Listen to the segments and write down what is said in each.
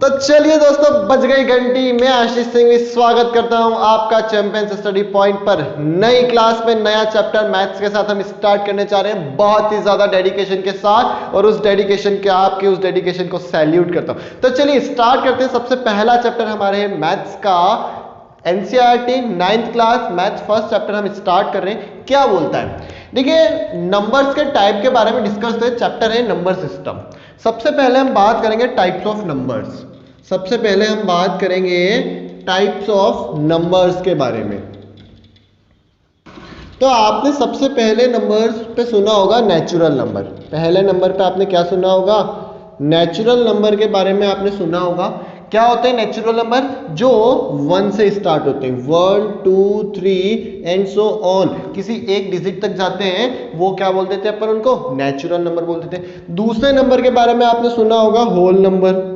तो चलिए दोस्तों, बज गई घंटी। मैं आशीष सिंह स्वागत करता हूं आपका चैंपियंस स्टडी पॉइंट पर। नई क्लास में नया चैप्टर मैथ्स के साथ हम स्टार्ट करने जा रहे हैं, बहुत ही ज्यादा डेडिकेशन के साथ, और उस डेडिकेशन को सैल्यूट करता हूं। तो चलिए स्टार्ट करते हैं। सबसे पहला चैप्टर हमारे मैथ्स का NCERT 9th class maths first chapter हम स्टार्ट कर रहे हैं। क्या बोलता है, देखिए नंबर्स के टाइप के बारे में डिस्कस करते हैं। चैप्टर है नंबर सिस्टम। सबसे पहले हम बात करेंगे टाइप्स ऑफ नंबर्स। सबसे पहले हम बात करेंगे टाइप्स ऑफ नंबर्स के बारे में। तो आपने सबसे पहले नंबर्स पे सुना होगा नेचुरल नंबर। पहले नंबर पे आपने क्या सुना होगा, नेचुरल नंबर के बारे में आपने सुना होगा। क्या होते हैं नेचुरल नंबर, जो 1 से स्टार्ट होते हैं, 1 2 3 एंड सो ऑन, किसी एक डिजिट तक जाते हैं, वो क्या बोलते थे अपन उनको, नेचुरल नंबर बोलते थे। दूसरे नंबर के बारे में आपने सुना होगा होल नंबर।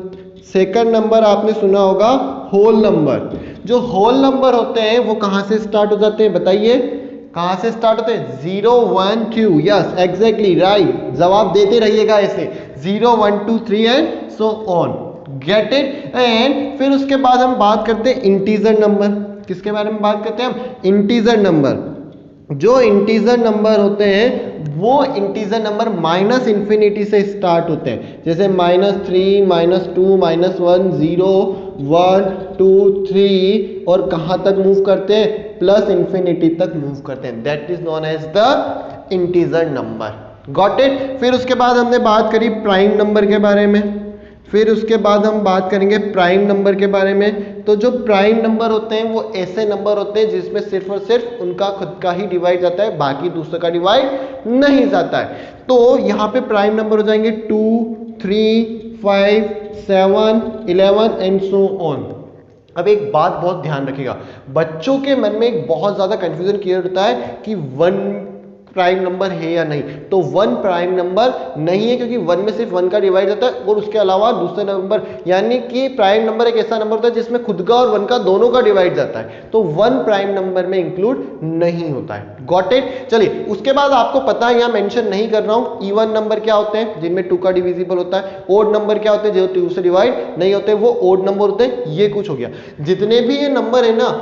सेकंड नंबर आपने सुना होगा होल नंबर। जो होल नंबर होते हैं वो कहां से स्टार्ट हो जाते हैं, बताइए कहां से स्टार्ट होते हैं, 0 1 2। यस एग्जैक्टली राइट, जवाब देते रहिएगा ऐसे, 0 1 2 3 and so on, get it. And फिर उसके बाद हम बात करते हैं इंटीजर नंबर। किसके बारे में बात करते हैं हम, इंटीजर नंबर। जो इंटीजर नंबर होते हैं वो इंटीजर नंबर माइनस इंफिनिटी से स्टार्ट होते हैं, जैसे -3 -2 -1 0 1 2 3, और कहां तक मूव करते हैं, प्लस इंफिनिटी तक मूव करते हैं। That is known as the integer number, got it. फिर उसके बाद हमने बात करी प्राइम नंबर के बारे में। फिर उसके बाद हम बात करेंगे प्राइम नंबर के बारे में। तो जो प्राइम नंबर होते हैं वो ऐसे नंबर होते हैं जिसमें सिर्फ और सिर्फ उनका खुद का ही डिवाइड जाता है, बाकी दूसरे का डिवाइड नहीं जाता है। तो यहाँ पे प्राइम नंबर हो जाएंगे 2 3 5 7 11 एंड सो ऑन। अब एक बात बहुत ध्यान रखिएगा, बच्चों के मन में एक बहुत ज्यादा कंफ्यूजन क्रिएट होता है कि 1 प्राइम नंबर है या नहीं। तो 1 प्राइम नंबर नहीं है, क्योंकि 1 में सिर्फ 1 का डिवाइड होता है, और उसके अलावा दूसरे नंबर, यानी कि प्राइम नंबर एक ऐसा नंबर होता है जिसमें खुद का और 1 का दोनों का डिवाइड जाता है। तो 1 प्राइम नंबर में इंक्लूड नहीं होता है, गॉट इट। चलिए उसके बाद आपको पता है, यहाँ मेंशन नहीं कर रहा हूं, इवन नंबर क्या होते हैं, जिनमें 2 का डिविजिबल होता है। ओड नंबर क्या होते हैं, जो 2 से डिवाइड नहीं होते, वो ओड नंबर होते हैं। ये कुछ हो गया। जितने भी ये नंबर है ना,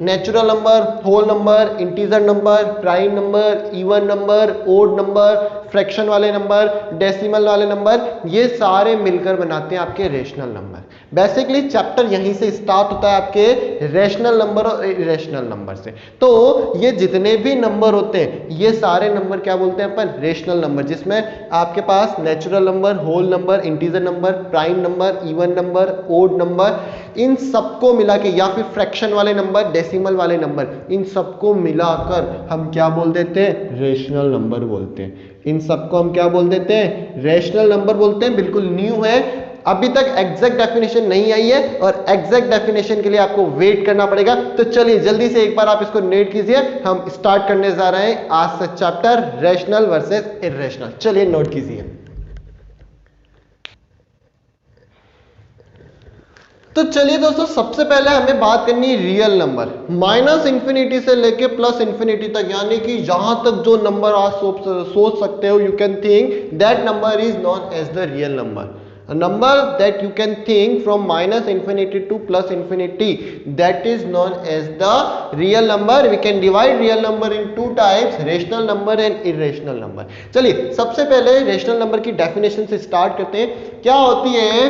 natural number, whole number, integer number, prime number, even number, odd number, fraction वाले नंबर, डेसिमल वाले नंबर, ये सारे मिलकर बनाते हैं आपके रेशनल नंबर। बेसिकली चैप्टर यहीं से स्टार्ट होता है आपके रेशनल नंबर और इरेशनल नंबर से। तो ये जितने भी नंबर होते हैं ये सारे नंबर क्या बोलते हैं अपन, रेशनल नंबर, जिसमें आपके पास natural number, whole number, integer number, prime number, even number, odd number, इन सबको मिला के, या फिर फ्रैक्शन वाले नंबर, डेसिमल वाले नंबर, इन सबको मिलाकर हम क्या बोल देते हैं, रेशनल नंबर बोलते हैं। इन सबको हम क्या बोल देते हैं, रेशनल नंबर बोलते हैं। बिल्कुल न्यू है, अभी तक एग्जैक्ट डेफिनेशन नहीं आई है, और एग्जैक्ट डेफिनेशन के लिए आपको वेट करना पड़ेगा। तो चलिए जल्दी से एक बार आप इसको नोट कीजिए, हम स्टार्ट करने जा रहे हैं आज से चैप्टर रेशनल वर्सेस इरेशनल। चलिए नोट कीजिए। तो चलिए दोस्तों, सबसे पहले हमें बात करनी है रियल नंबर। माइनस इंफिनिटी से लेके प्लस इंफिनिटी तक, यानी कि जहां तक जो नंबर आप सोच सकते हो, you can think that number is known as the real number. A number that you can think from minus infinity to plus infinity, that is known as the real number. We can divide real number in 2 types, rational number and irrational number. चलिए सबसे पहले rational number की definition से start करते हैं। क्या होती है,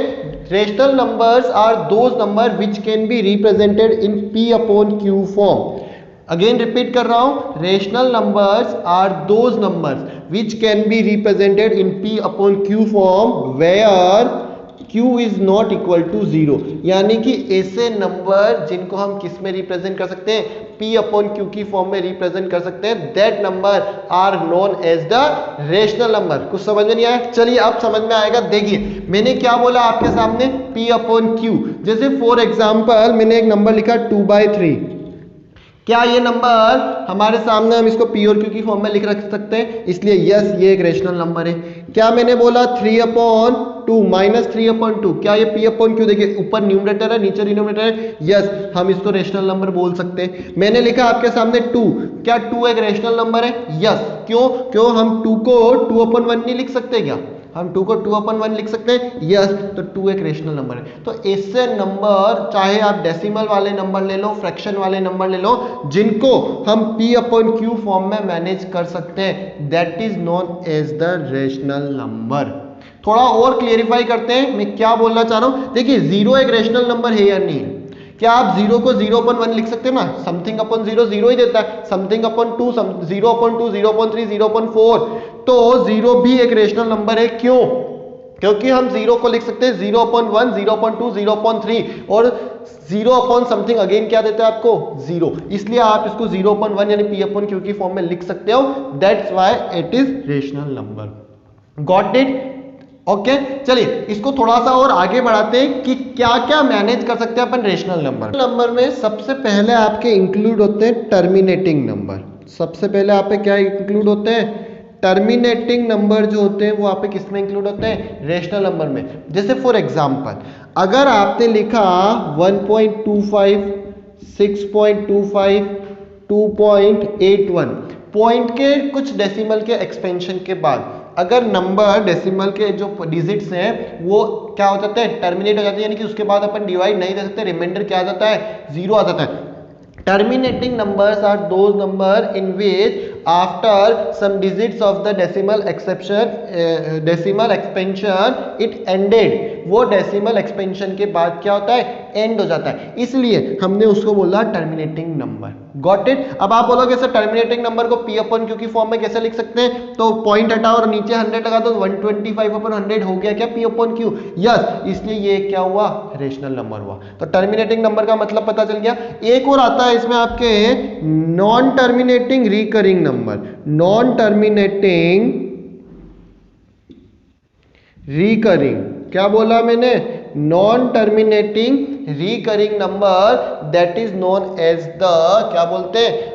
rational numbers are those number which can be represented in P upon Q form. Again repeat कर रहा हूं, rational numbers are those numbers which can be represented in P upon Q form where Q is not equal to 0। यानी कि ऐसे number जिनको हम किस में रिप्रेजेंट कर सकते हैं, P upon Q की फॉर्म में रिप्रेजेंट कर सकते हैं। That number are known as the rational number. कुछ समझ में नहीं आया, चलिए अब समझ में आएगा। देखिए मैंने क्या बोला आपके सामने, P upon Q। जैसे फॉर एग्जाम्पल मैंने एक नंबर लिखा 2/3। क्या ये नंबर हमारे सामने, हम इसको P और Q की फॉर्म में लिख रख सकते हैं, इसलिए यस ये एक रेशनल नंबर है। क्या मैंने बोला 3/2 -3/2, क्या ये P/Q, देखिए ऊपर न्यूमरेटर है नीचे डिनोमिनेटर है, यस हम इसको रेशनल नंबर बोल सकते हैं। मैंने लिखा आपके सामने 2, क्या 2 एक रेशनल नंबर है, यस। क्यों हम 2 को 2/1 नहीं लिख सकते क्या, हम 2 को 2/1 लिख सकते हैं, यस। तो 2 एक रेशनल नंबर है। तो ऐसे नंबर, चाहे आप डेसिमल वाले नंबर ले लो, फ्रैक्शन वाले नंबर ले लो, जिनको हम P/Q फॉर्म में मैनेज कर सकते हैं, that is known as the rational number. थोड़ा और क्लियरिफाई करते हैं मैं क्या बोलना चाह रहा हूं। देखिए, 0 एक रेशनल नंबर है या नहीं? क्या आप 0 को 0/1 लिख सकते हैं ना? समथिंग अपॉन 0 0 ही देता है, समथिंग अपॉन 2 0/2 0/3 0/4। तो 0 भी एक रेशनल नंबर है। क्यों? क्योंकि हम 0 को लिख सकते हैं 0/1 0/2 0/3 और 0 समथिंग अगेन क्या देता है आपको? 0। इसलिए आप इसको 0/1 यानी P/Q की फॉर्म में लिख सकते हो। That's why it is rational number. Got it? Okay, चलिए इसको थोड़ा सा और आगे बढ़ाते हैं कि क्या क्या मैनेज कर सकते हैं अपन रेशनल नंबर में। सबसे पहले आपके इंक्लूड होते हैं टर्मिनेटिंग नंबर। सबसे पहले आप पे क्या इंक्लूड होते हैं? टर्मिनेटिंग नंबर जो होते हैं वो आप पे किस में इंक्लूड होते हैं? रेशनल नंबर में। जैसे फॉर एग्जांपल, अगर आपने लिखा 1.25 6.25 2.81 पॉइंट के कुछ डेसिमल के एक्सपेंशन के बाद अगर नंबर डेसिमल के जो डिजिट्स हैं वो क्या हो जाते हैं? टर्मिनेट हो जाते हैं, यानी कि उसके बाद अपन डिवाइड नहीं दे सकते, रिमाइंडर क्या आ जाता है? 0 आ जाता है। Terminating numbers are those number in which after some digits of the decimal expansion it ended. वो डेसिमल एक्सपेंशन के बाद क्या होता है? एंड हो जाता है, इसलिए हमने उसको बोला टर्मिनेटिंग नंबर। Got it? अब आप बोलोगे सर टर्मिनेटिंग नंबर को P/Q की फॉर्म में कैसे लिख सकते हैं? तो पॉइंट हटाओ और नीचे 100 लगा दो, 125/100 हो गया क्या P/Q? यस, इसलिए ये क्या हुआ? रेशनल नंबर हुआ। तो टर्मिनेटिंग नंबर का मतलब पता चल गया। एक और आता है इसमें आपके non terminating recurring number. Non terminating recurring, क्या बोला मैंने? Non terminating recurring number, that is known as the, क्या बोलते हैं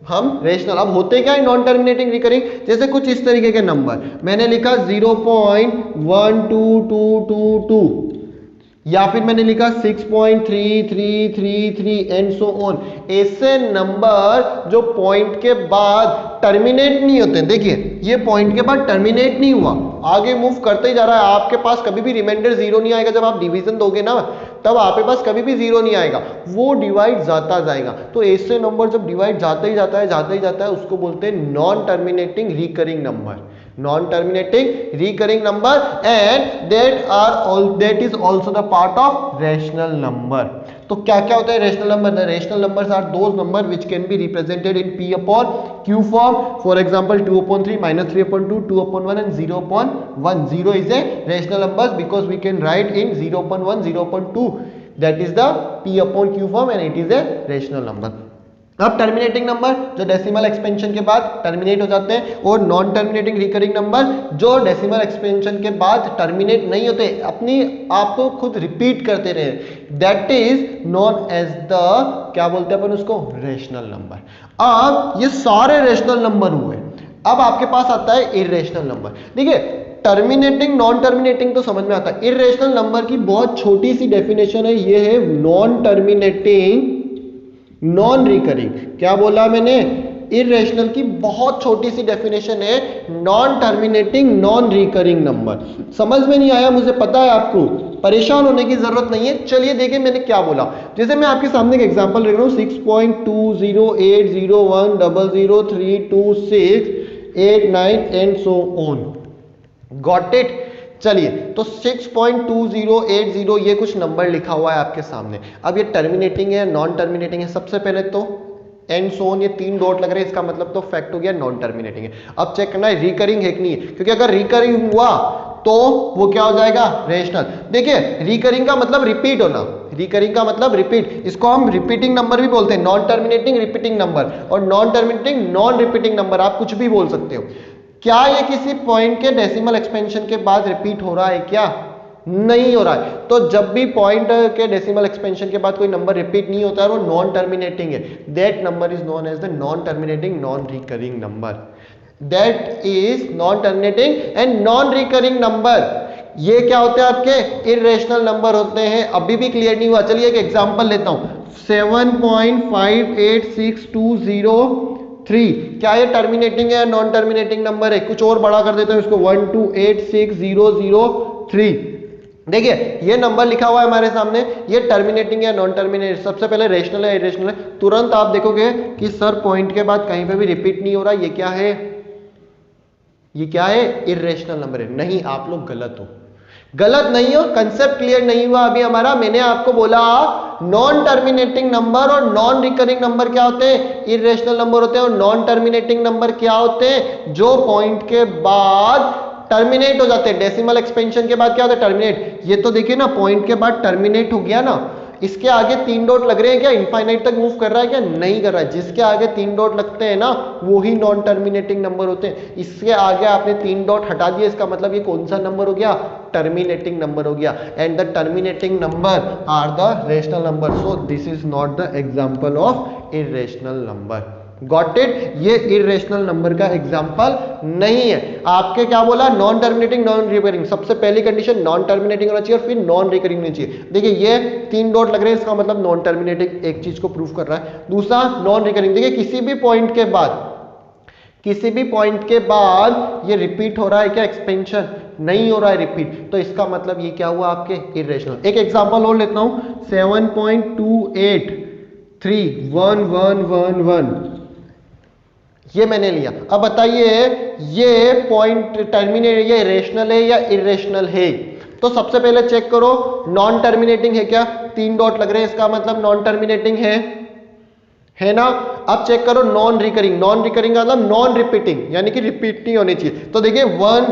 हम? रेशनल। अब होते क्या है नॉन टर्मिनेटिंग रिकरिंग? जैसे कुछ इस तरीके के नंबर मैंने लिखा 0.12222 या फिर मैंने लिखा 6.3333 एंड सो ऑन। ऐसे नंबर जो पॉइंट के बाद टर्मिनेट नहीं होते। देखिए, ये पॉइंट के बाद टर्मिनेट नहीं हुआ, आगे मूव करते ही जा रहा है। आपके पास कभी भी रिमाइंडर 0 नहीं आएगा। जब आप डिवीजन दोगे ना, तब आपके पास कभी भी 0 नहीं आएगा, वो डिवाइड जाता जाएगा। तो ऐसे नंबर जब डिवाइड जाता ही जाता है, उसको बोलते हैं non terminating recurring number. Non terminating recurring number, and that is also the part of rational number। तो क्या क्या होता है rational number? The rational numbers are those number which can be represented in P/Q form। For example, 2/3 -3/2 2/1 and 0/1। 0 is a rational number because we can write in 0/1 0/2, that is the P/Q form and it is a rational number। अब terminating number जो decimal expansion के बाद terminate हो जाते हैं, और non terminating recurring number जो decimal expansion के बाद टर्मिनेट नहीं होते, अपनी आप को खुद रिपीट करते रहे, that is known as the, क्या बोलते हैं अपन उसको? Rational number. अब ये सारे रेशनल नंबर हुए। अब आपके पास आता है इर्रेशनल नंबर। देखिए, टर्मिनेटिंग नॉन टर्मिनेटिंग तो समझ में आता है। इर्रेशनल नंबर की बहुत छोटी सी डेफिनेशन है, ये है नॉन टर्मिनेटिंग नॉन रिकरिंग। क्या बोला मैंने? इर्रेशनल की बहुत छोटी सी डेफिनेशन है non terminating non recurring number. समझ में नहीं आया मुझे पता है, आपको परेशान होने की जरूरत नहीं है। चलिए देखिए मैंने क्या बोला। जैसे मैं आपके सामने एक एग्जांपल ले रहा हूं, 6.208010032689 and so on. Got it? चलिए, तो 6.2080 ये कुछ नंबर लिखा हुआ है आपके सामने। अब ये टर्मिनेटिंग है, नॉन टर्मिनेटिंग है? सबसे पहले तो एंड सो ऑन, ये 3 डॉट लग रहे हैं, इसका मतलब तो फैक्ट हो गया नॉन टर्मिनेटिंग है। अब चेक करना है रिकरिंग है कि नहीं है, क्योंकि अगर रिकरिंग हुआ तो वो क्या हो जाएगा? रेशनल। देखिए, रिकरिंग का मतलब रिपीट होना, रिकरिंग का मतलब रिपीट, इसको हम रिपीटिंग नंबर भी बोलते हैं। नॉन टर्मिनेटिंग रिपीटिंग नंबर और non terminating non repeating number, आप कुछ भी बोल सकते हो। क्या ये किसी पॉइंट के डेसिमल एक्सपेंशन के बाद रिपीट हो रहा है? क्या नहीं हो रहा है। तो जब भी पॉइंट के डेसिमल एक्सपेंशन के बाद कोई नंबर रिपीट नहीं होता है, वो नॉन टर्मिनेटिंग है। That number is known as the non terminating non recurring number. That is non terminating and non recurring number. ये क्या होते हैं? आपके इर्रेशनल नंबर होते हैं। अभी भी क्लियर नहीं हुआ? चलिए एक एग्जांपल लेता हूं, 7.58620 3, क्या ये टर्मिनेटिंग है या नॉन टर्मिनेटिंग नंबर है? कुछ और बड़ा कर देते हैं इसको, 1 2 8 6 0 0 3। देखिए ये नंबर लिखा हुआ है हमारे सामने, ये टर्मिनेटिंग या नॉन टर्मिनेट, सबसे पहले रेशनल है इरेशनल है, तुरंत आप देखोगे कि सर पॉइंट के बाद कहीं पे भी रिपीट नहीं हो रहा, ये क्या है? ये क्या है? इरेशनल नंबर है। नहीं, आप लोग गलत हो, गलत नहीं हो, कंसेप्ट क्लियर नहीं हुआ अभी हमारा। मैंने आपको बोला नॉन टर्मिनेटिंग नंबर और नॉन रिकरिंग नंबर क्या होते हैं? इरेशनल नंबर होते हैं। और नॉन टर्मिनेटिंग नंबर क्या होते हैं? जो पॉइंट के बाद टर्मिनेट हो जाते हैं। डेसिमल एक्सपेंशन के बाद क्या होता है? टर्मिनेट। ये तो देखिए ना, पॉइंट के बाद टर्मिनेट हो गया ना, इसके आगे 3 डॉट लग रहे हैं, क्या इनफाइनाइट तक मूव कर रहा है? क्या नहीं कर रहा है। जिसके आगे 3 डॉट लगते हैं ना, वो ही नॉन टर्मिनेटिंग नंबर होते हैं। इसके आगे आपने 3 डॉट हटा दिए, इसका मतलब ये कौन सा नंबर हो गया? टर्मिनेटिंग नंबर हो गया। And the terminating number are the rational number, so this is not the example of irrational number. Got it? ये इरेशनल नंबर का एग्जांपल नहीं है। आपके क्या बोला? नॉन टर्मिनेटिंग नॉन रिकरिंग, सबसे पहली कंडीशन नॉन टर्मिनेटिंग होना चाहिए और फिर नॉन रिकरिंग होनी चाहिए। देखिए ये 3 डॉट लग रहे हैं, इसका मतलब नॉन टर्मिनेटिंग एक चीज को प्रूव कर रहा है। दूसरा नॉन रिकरिंग, देखिए किसी भी पॉइंट के बाद ये रिपीट हो रहा है क्या? एक्सपेंशन नहीं हो रहा है रिपीट, तो इसका मतलब ये क्या हुआ? आपके इरेशनल। एक एग्जांपल और लेता हूं, 7.2831111, ये मैंने लिया। अब बताइए ये पॉइंट टर्मिनेट, ये रेशनल है या इरेशनल है? तो सबसे पहले चेक करो नॉन टर्मिनेटिंग है क्या? 3 डॉट लग रहे हैं, इसका मतलब नॉन टर्मिनेटिंग है ना। अब चेक करो नॉन रिकरिंग, नॉन रिकरिंग का मतलब नॉन रिपीटिंग, यानी कि रिपीट नहीं होनी चाहिए। तो देखिए 1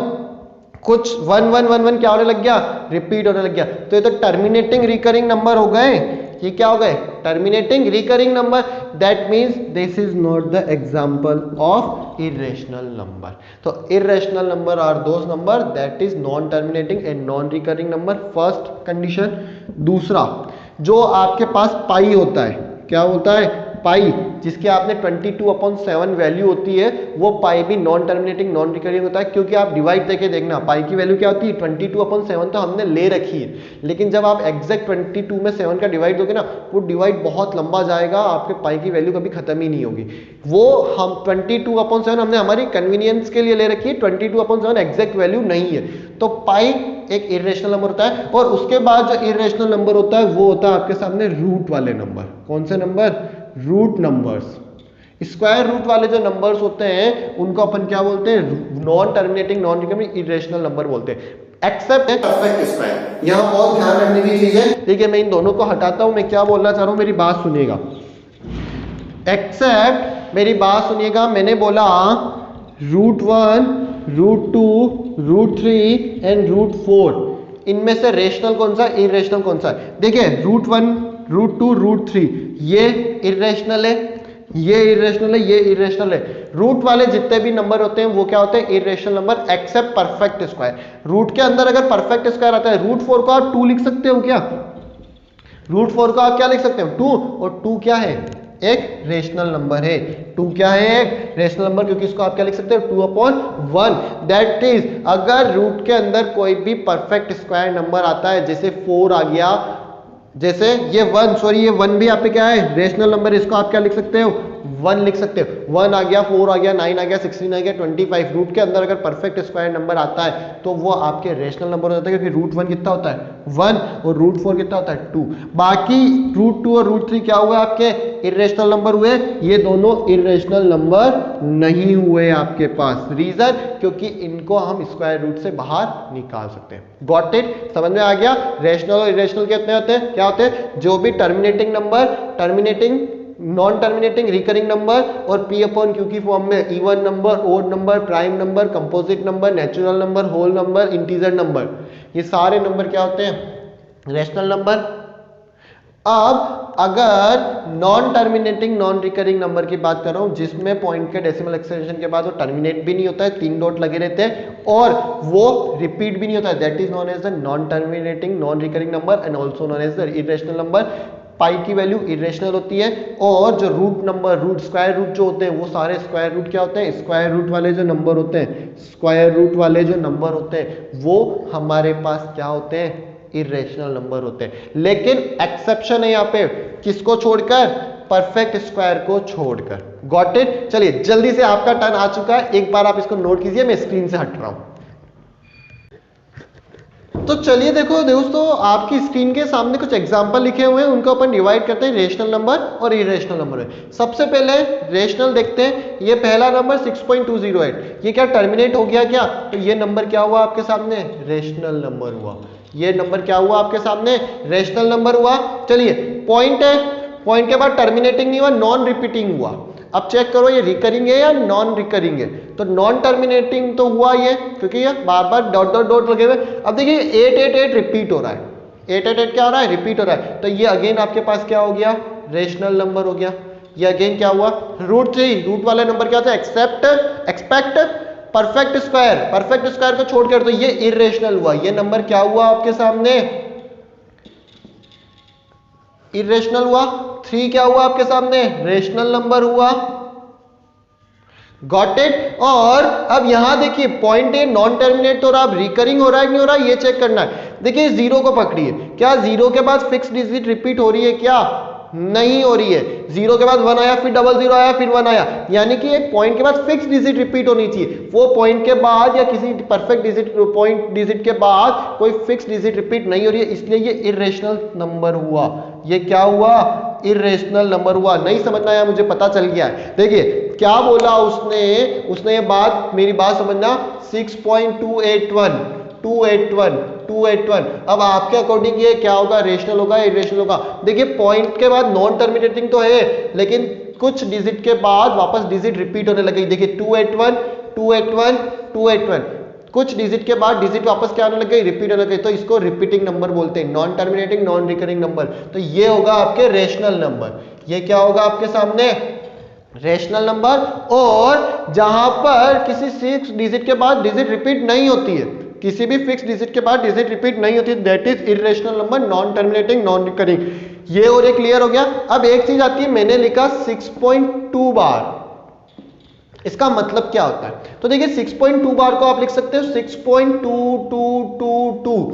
कुछ 1 1 1 1 क्या होने लग गया? रिपीट होने लग गया। तो ये तो टर्मिनेटिंग रिकरिंग नंबर हो गए। ये क्या हो गए? Terminating recurring number. That means this is not the example of irrational number. तो irrational number are those number that is non terminating and non recurring number, first condition. दूसरा, जो आपके पास पाई होता है, क्या होता है? पाई, जिसके आपने 22/7 वैल्यू होती है, वो पाई भी नॉन टर्मिनेटिंग नॉन रिकरिंग होता है। क्योंकि आप डिवाइड करके देखना, पाई की वैल्यू क्या होती है? 22/7 तो हमने ले रखी है, लेकिन जब आप एग्जैक्ट 22 में 7 का डिवाइड दोगे ना, वो डिवाइड बहुत लंबा जाएगा, आपके पाई की वैल्यू कभी खत्म ही नहीं होगी। वो हम 22/7 हमने हमारी कन्वीनियंस के लिए ले रखी है, 22/7 एग्जैक्ट वैल्यू नहीं है। तो पाई एक इरेशनल नंबर होता है। और उसके बाद जो इरेशनल नंबर होता है वो होता है आपके सामने रूट वाले नंबर। कौन से number? Root numbers. Square root वाले जो नंबर्स होते हैं उनको अपन क्या बोलते हैं? Non terminating non recurring irrational number बोलते हैं। एक्सेप्ट परफेक्ट स्क्वायर, यहां बहुत ध्यान रखने की चीज है। देखिए मैं इन दोनों को हटाता हूं, मैं क्या बोलना चाह रहा हूं, मेरी बात सुनिएगा। एक्सेप्ट, मेरी बात सुनिएगा, मैंने बोला √1 √2 √3 एंड √4, इनमें से रेशनल कौन सा, इरेशनल कौन सा है? देखिए √1 √2 √3 ये इरेशनल है, ये इरेशनल है, ये इरेशनल है। रूट वाले जितने भी नंबर होते हैं वो क्या होते हैं? Irrational number, except perfect square. Root के अंदर अगर परफेक्ट स्क्वायर आता है, √4 को आप 2 लिख सकते हो क्या? √4 को आप क्या लिख सकते हो? 2। और 2 क्या है? एक रेशनल नंबर है। 2 क्या है? एक रेशनल नंबर, क्योंकि इसको आप क्या लिख सकते हो? 2/1। दैट इज अगर रूट के अंदर कोई भी परफेक्ट स्क्वायर नंबर आता है, जैसे 4 आ गया, जैसे ये 1, सॉरी ये 1 भी आप पे क्या है? रेशनल नंबर, इसको आप क्या लिख सकते हो? 1 लिख सकते हो। 1 आ गया, 4 आ गया, 9 आ गया, 16 आ गया, 25। रूट के अंदर अगर परफेक्ट स्क्वायर नंबर आता है तो वो आपके रेशनल नंबर हो जाता है, क्योंकि √1 कितना होता है? 1, और √4 कितना होता है? 2। बाकी √2 और √3 क्या हुए? आपके इरेशनल नंबर हुए। ये दोनों इरेशनल नंबर नहीं हुए आपके पास। रीजन, क्योंकि इनको हम स्क्वायर रूट से बाहर निकाल सकते हैं। Got it? समझ में आ गया? रेशनल और इरेशनल कितने होते हैं? क्या होते हैं? जो भी terminating number, terminating non terminating recurring number और P/Q की फॉर्म में even number, odd number, prime number, composite number, natural number, whole number, integer number, ये सारे नंबर क्या होते हैं? Rational number. अब अगर non terminating non recurring number की बात कर रहा हूं, जिसमें पॉइंट के डेसिमल एक्सटेंशन के बाद वो टर्मिनेट भी नहीं होता है, 3 डॉट लगे रहते हैं और वो रिपीट भी नहीं होता है, that is known as the non terminating non recurring number and also known as the irrational number. Pi की वैल्यू इरेशनल होती है। और जो root number, root square root जो होते हैं, वो सारे स्क्वायर रूट क्या होते हैं? स्क्वायर रूट वाले जो नंबर होते हैं, स्क्वायर रूट वाले जो नंबर होते हैं वो हमारे पास क्या होते हैं? इरेशनल नंबर होते हैं। लेकिन एक्सेप्शन है यहाँ पे, किसको छोड़कर? परफेक्ट स्क्वायर को छोड़कर। Got it? चलिए जल्दी से, आपका टर्न आ चुका है, एक बार आप इसको नोट कीजिए, मैं स्क्रीन से हट रहा हूं। तो चलिए देखो दोस्तों, आपकी स्क्रीन के सामने कुछ एग्जांपल लिखे हुए हैं, उनको अपन डिवाइड करते हैं रेशनल नंबर और इरेशनल नंबर में। सबसे पहले रेशनल देखते हैं। ये पहला नंबर 6.208, ये क्या टर्मिनेट हो गया क्या? तो ये नंबर क्या हुआ आपके सामने? रेशनल नंबर हुआ। ये नंबर क्या हुआ आपके सामने? रेशनल नंबर हुआ। चलिए पॉइंट है, पॉइंट के बाद टर्मिनेटिंग नहीं हुआ, नॉन रिपीटिंग हुआ। अब चेक करो ये रिकरिंग है या नॉन रिकरिंग है। तो नॉन टर्मिनेटिंग तो हुआ ये, क्योंकि ये बार बार डॉट डॉट डॉट लगे हुए। अब देखिए 888 रिपीट हो रहा है, 888 क्या हो रहा है? रिपीट हो रहा है। तो ये अगेन आपके पास क्या हो गया? रेशनल नंबर हो गया। ये अगेन क्या हुआ? रूट 3, रूट वाले नंबर क्या होता है? Expect perfect square, perfect square को छोड़कर, तो ये इरेशनल हुआ। ये नंबर क्या हुआ आपके सामने? इरेशनल हुआ। 3 क्या हुआ आपके सामने? रेशनल नंबर हुआ। Got it? और अब यहां देखिए पॉइंट ए नॉन टर्मिनेट हो रहा, अब रिकरिंग हो रहा है कि नहीं हो रहा है, ये चेक करना है। देखिए जीरो को पकड़िए, क्या जीरो के बाद फिक्स डिजिट रिपीट हो रही है क्या? नहीं हो रही है। जीरो के बाद 1 आया, फिर 00 आया, फिर 1 आया, यानी कि एक पॉइंट के बाद फिक्स डिजिट रिपीट होनी चाहिए। वो पॉइंट के बाद या किसी परफेक्ट डिजिट पॉइंट डिजिट के बाद कोई फिक्स डिजिट रिपीट नहीं हो रही है, इसलिए ये इरेशनल नंबर हुआ। ये क्या हुआ? इरेशनल नंबर हुआ। नहीं समझना आया, मुझे पता चल गया है। देखिए क्या बोला उसने ये बात, मेरी बात समझना। 6.281 281। अब आपके अकॉर्डिंग ये क्या होगा? रेशनल होगा, इरेशनल होगा? देखिए पॉइंट के बाद नॉन टर्मिनेटिंग तो है, लेकिन कुछ डिजिट के बाद वापस डिजिट रिपीट होने लगी। देखिए 281, कुछ डिजिट के बाद डिजिट वापस क्या होने लग गई? रिपीट होने लग गई। तो इसको रिपीटिंग नंबर बोलते हैं, non terminating non recurring number. तो ये होगा आपके रेशनल नंबर। ये क्या होगा आपके सामने? Rational number. और जहां पर किसी फिक्स डिजिट के बाद डिजिट रिपीट नहीं होती है, किसी भी फिक्स डिजिट के बाद डिजिट रिपीट नहीं होती, that is irrational number, non terminating non recurring. ये और ये क्लियर हो गया। अब एक चीज आती है, मैंने लिखा 6.2 बार, इसका मतलब क्या होता है? तो देखिए 6.2 बार को आप लिख सकते हो 6.2222।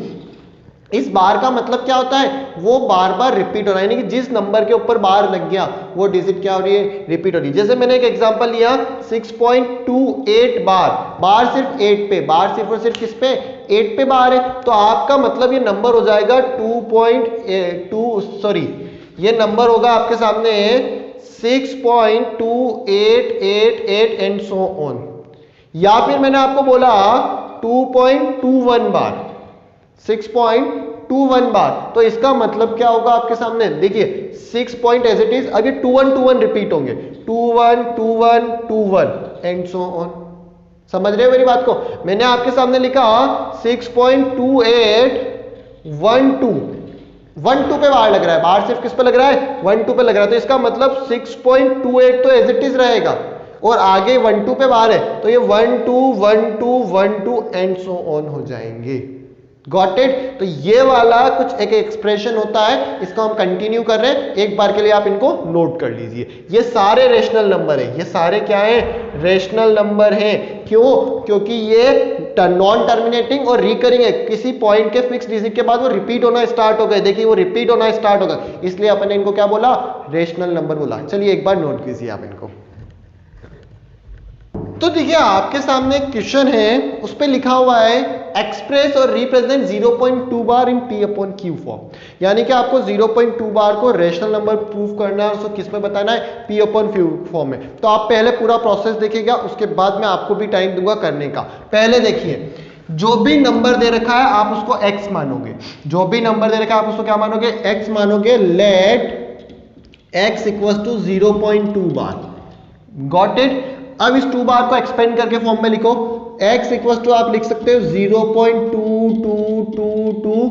इस बार का मतलब क्या होता है? वो बार बार रिपीट हो रहा है, यानी कि जिस नंबर के ऊपर बार लग गया वो डिजिट क्या हो रही है? रिपीट हो रही है। जैसे मैंने एक एग्जांपल लिया 6.28 बार, बार सिर्फ 8 पे, बार सिर्फ और सिर्फ किस पे? 8 पे बार है। तो आपका मतलब ये नंबर हो जाएगा 2.2, सॉरी ये नंबर होगा आपके सामने 6.2888 एंड सो ऑन। या फिर मैंने आपको बोला 2.21 बार, 6.21 बार, तो इसका मतलब क्या होगा आपके सामने? देखिए 6 पॉइंट एज इट इज, अभी 2121 रिपीट होंगे, 212121 एंड सो ऑन। समझ रहे हो मेरी बात को? मैंने आपके सामने लिखा 6.2812, 12 पे बार लग रहा है, बार सिर्फ किस पे लग रहा है? 12 पे लग रहा है। तो इसका मतलब 6.28 तो एज इट इज रहेगा, और आगे 12 पे बार है, तो ये 121212 एंड सो ऑन हो जाएंगे। Got it? तो ये वाला कुछ एक एक्सप्रेशन होता है, इसको हम कंटिन्यू कर रहे हैं, एक बार के लिए आप इनको नोट कर लीजिए। ये सारे रेशनल नंबर है, ये सारे क्या है? रेशनल नंबर है। क्यों? क्योंकि ये नॉन टर्मिनेटिंग और रिकरिंग है, किसी पॉइंट के फिक्स डिजिट के बाद वो रिपीट होना स्टार्ट हो गए। देखिए वो रिपीट होना स्टार्ट होगा, इसलिए अपन ने इनको क्या बोला? रेशनल नंबर बोला। चलिए एक बार नोट कीजिए आप इनको। तो देखिए आपके सामने एक क्वेश्चन है, उस पे लिखा हुआ है एक्सप्रेस और रिप्रेजेंट 0.2 बार इन P अपॉन Q फॉर्म, यानी कि आपको 0.2 बार को रेशनल नंबर प्रूव करना है, उसको किस में बताना है? P अपॉन Q फॉर्म में। तो आप पहले पूरा प्रोसेस देखिएगा, उसके बाद मैं आपको भी टाइम दूंगा करने का। पहले देखिए, जो भी नंबर दे रखा है आप उसको x मानोगे, जो भी नंबर दे रखा है आप उसको क्या मानोगे? x मानोगे। Let x equals to 0.2 bar. Got it? अब इस 2 बार को एक्सपेंड करके फॉर्म में लिखो, x इक्वल्स टू आप लिख सकते हो 0.2222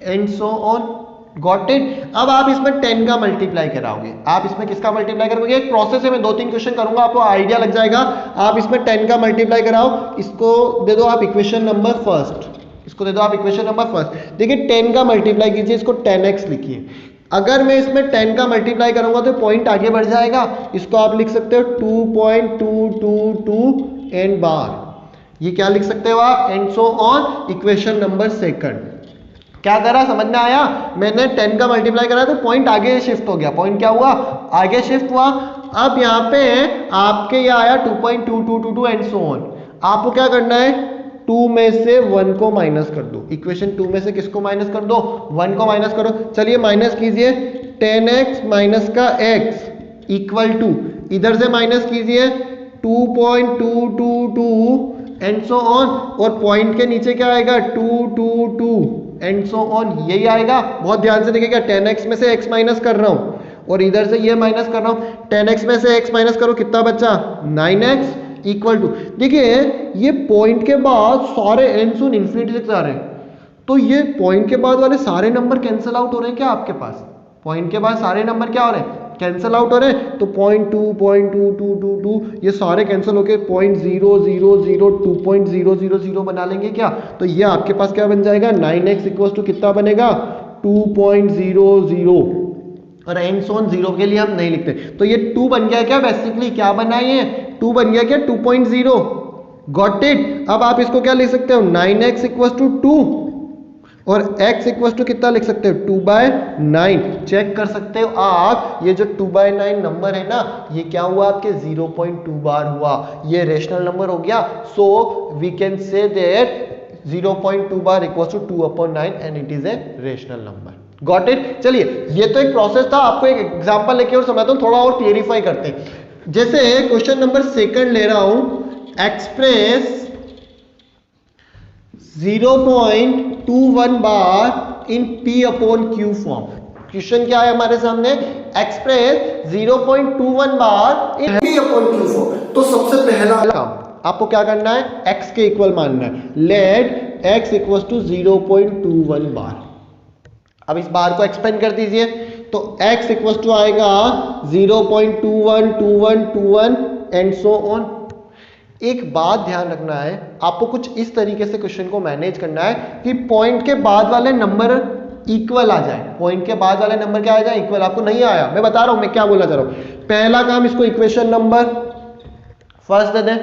and so on. Got it? अब आप इसमें 10 का मल्टीप्लाई कराओगे, आप इसमें किसका मल्टीप्लाई करोगे? एक प्रोसेस है, मैं 2-3 क्वेश्चन करूंगा, आपको आइडिया लग जाएगा। आप इसमें 10 का मल्टीप्लाई कराओ, इसको दे दो आप इक्वेशन नंबर फर्स्ट, इसको दे दो आप इक्वेशन नंबर फर्स्ट। देखिए 10 का मल्टीप्लाई कीजिए, इसको 10x लिखिए। अगर मैं इसमें 10 का मल्टीप्लाई करूंगा तो पॉइंट आगे बढ़ जाएगा, इसको आप लिख सकते हो 2.222 एंड बार। ये क्या लिख सकते हो आप? And so on, equation number second. क्या करा समझ में आया? मैंने 10 का मल्टीप्लाई करा तो पॉइंट आगे शिफ्ट हो गया। पॉइंट क्या हुआ? आगे शिफ्ट हुआ। अब यहाँ पे आपके ये आया 2.2222 एंड सो ऑन। आपको क्या करना है? 2 में से 1 को माइनस कर दो। इक्वेशन 2 में से किसको माइनस कर दो? 1 को माइनस करो। चलिए माइनस कीजिए। 10x माइनस का x इक्वल टू, इधर से माइनस कीजिए 2.222 एंड सो ऑन, और पॉइंट के नीचे क्या आएगा? 222 एंड सो ऑन, यही आएगा। बहुत ध्यान से देखिएगा, 10x में से x माइनस कर रहा हूं और इधर से ये माइनस कर रहा हूं। 10x में से x माइनस करो, कितना बचा? 9x इक्वल टू, देखिए ये पॉइंट के बाद सारे एंड सो इन्फिनिटी तक जा रहे हैं, तो ये पॉइंट के बाद वाले सारे नंबर कैंसिल आउट हो रहे हैं क्या आपके पास? पॉइंट के बाद सारे नंबर क्या हो रहे हैं? कैंसिल आउट हो रहे हैं। तो 0.2 0.2222 ये सारे कैंसिल होके 0.000 2.000 बना लेंगे क्या? तो ये आपके पास क्या बन जाएगा? 9x इक्वल टू कितना बनेगा? 2.00, और एंड सो ऑन 0 के लिए हम नहीं लिखते। तो ये 2 बन गया क्या? बेसिकली क्या बना? ये 2 बन गया क्या? 2.0। Got it? अब आप इसको क्या लिख सकते हो? 9x इक्वल टू 2 और x इक्वल टू कितना लिख सकते हो? 2/9। चेक कर सकते हो आप, ये जो 2/9 नंबर है ना, ये क्या हुआ आपके? 0.2 बार हुआ। ये रेशनल नंबर हो गया। So we can say that 0.2 bar equal to 2/9 and it is a rational number. Got it? चलिए ये तो एक प्रोसेस था, आपको एक एग्जांपल लेके और समझाता हूं, थोड़ा और क्लियरिफाई करते हैं। जैसे क्वेश्चन नंबर 2 ले रहा हूं, एक्सप्रेस 0.21 बार इन P/Q फॉर्म। क्वेश्चन क्या है हमारे सामने? एक्सप्रेस 0.21 बार इन P/Q फॉर्म। तो सबसे पहला काम आपको क्या करना है? x के इक्वल मानना है। लेट x इक्वल टू 0.21 बार। अब इस बार को एक्सपेंड कर दीजिए, तो x इक्वल टू आएगा 0.212121 एंड सो ऑन। एक बात ध्यान रखना है, आपको कुछ इस तरीके से क्वेश्चन को मैनेज करना है कि पॉइंट के बाद वाले नंबर इक्वल आ जाए। पॉइंट के बाद वाले नंबर क्या आ जाए? इक्वल। आपको नहीं आया, मैं बता रहा हूं मैं क्या बोलना चाह रहा हूं। पहला काम, इसको इक्वेशन नंबर फर्स्ट दे दें।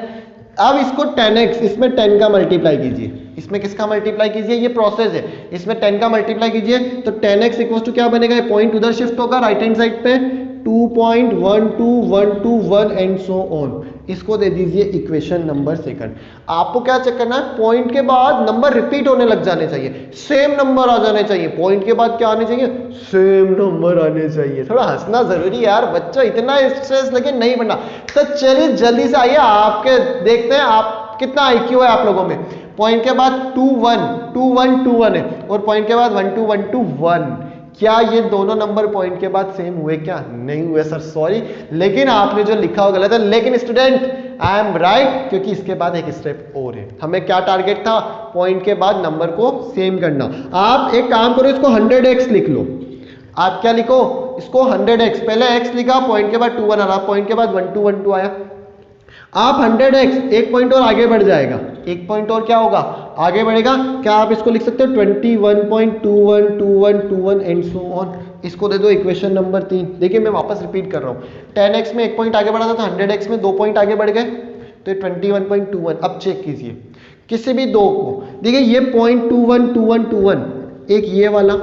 अब इसको 10x, इसमें 10 का मल्टीप्लाई कीजिए। इसमें किसका मल्टीप्लाई कीजिए? ये प्रोसेस है, इसमें 10 का मल्टीप्लाई कीजिए। तो 10x इक्वल टू क्या बनेगा? ये पॉइंट उधर शिफ्ट होगा राइट हैंड साइड पे, 2.12121 एंड सो ऑन। इसको दे दीजिए इक्वेशन नंबर 2। आपको क्या चेक करना है? पॉइंट के बाद नंबर रिपीट होने लग जाने चाहिए, सेम नंबर आ जाने चाहिए। पॉइंट के बाद क्या आने चाहिए? सेम नंबर आने चाहिए। थोड़ा हंसना जरूरी है यार बच्चों, इतना स्ट्रेस लेके नहीं बनना। तो चलिए जल्दी से आइए, आपके देखते हैं आप कितना आईक्यू है आप लोगों में। पॉइंट के बाद 2121 है और पॉइंट के बाद 12121। क्या ये दोनों नंबर पॉइंट के बाद सेम हुए क्या? नहीं हुए सर, सॉरी, लेकिन आपने जो लिखा हो गलत है। लेकिन स्टूडेंट आई एम राइट, क्योंकि इसके बाद एक स्टेप और है। हमें क्या टारगेट था? पॉइंट के बाद नंबर को सेम करना। आप एक काम करो, इसको 100x लिख लो। आप क्या लिखो? इसको 100x, पहले x लिखा, पॉइंट के बाद 21 आ रहा, पॉइंट के बाद 1212 आया। आप 100x, एक पॉइंट और आगे बढ़ जाएगा, एक पॉइंट और क्या होगा? आगे बढ़ेगा। क्या आप इसको लिख सकते हो? 21.212121 एंड सो ऑन। इसको दे दो इक्वेशन नंबर 3। देखिए मैं वापस रिपीट कर रहा हूं, 10x में एक पॉइंट आगे बढ़ा था, तो 100x में 2 पॉइंट आगे बढ़ गए, तो 21.21। अब चेक कीजिए किसी भी दो को, देखिए ये 0.212121, एक ये वाला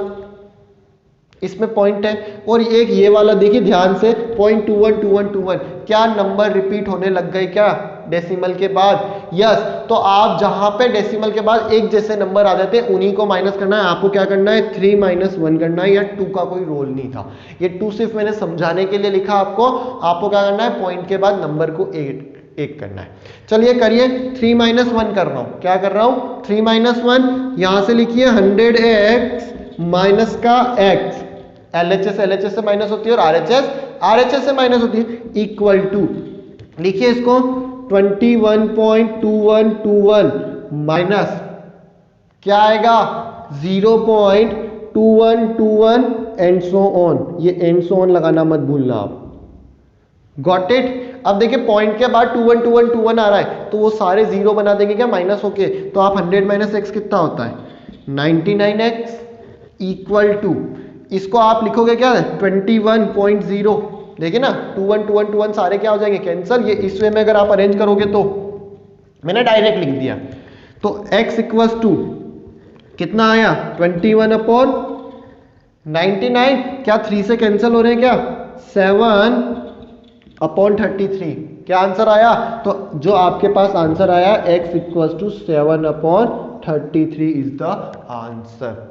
इसमें पॉइंट है और एक ये वाला, देखिए ध्यान से 0.212121। क्या नंबर रिपीट होने लग गए क्या डेसिमल के बाद? यस। तो आप जहां पे डेसिमल के बाद एक जैसे नंबर आ जाते हैं उन्हीं को माइनस करना है। आपको क्या करना है? 3 - 1 करना है, या 2 का कोई रोल नहीं था। ये 2 सिर्फ मैंने समझाने के लिए लिखा आपको। आपको क्या करना है? पॉइंट के बाद नंबर को एक करना है। चलिए करिए, 3 - 1 कर रहा हूं। क्या कर रहा हूं? 3 - 1, यहां से लिखिए 100x माइनस का x। LHS से माइनस होती है और RHS से माइनस होती है, इक्वल टू, लिखिए इसको 21.2121 माइनस क्या आएगा? 0.2121 एंड सो ऑन। ये एंड सो ऑन लगाना मत भूलना आप। Got it? अब देखिए पॉइंट के बाद 212121 आ रहा है, तो वो सारे जीरो बना देंगे क्या माइनस होके? तो आप 100 - x कितना होता है? 99x इक्वल टू, इसको आप लिखोगे क्या? 21.0। देखिए ना 212121 सारे क्या हो जाएंगे? कैंसिल। ये इस वे में अगर आप अरेंज करोगे तो, मैंने डायरेक्ट लिख दिया। तो x इक्वल्स टू कितना आया 21/99। क्या 3 से कैंसिल हो रहे हैं क्या 7/33। क्या आंसर आया? तो जो आपके पास आंसर आया x equal to 7/33 is the answer.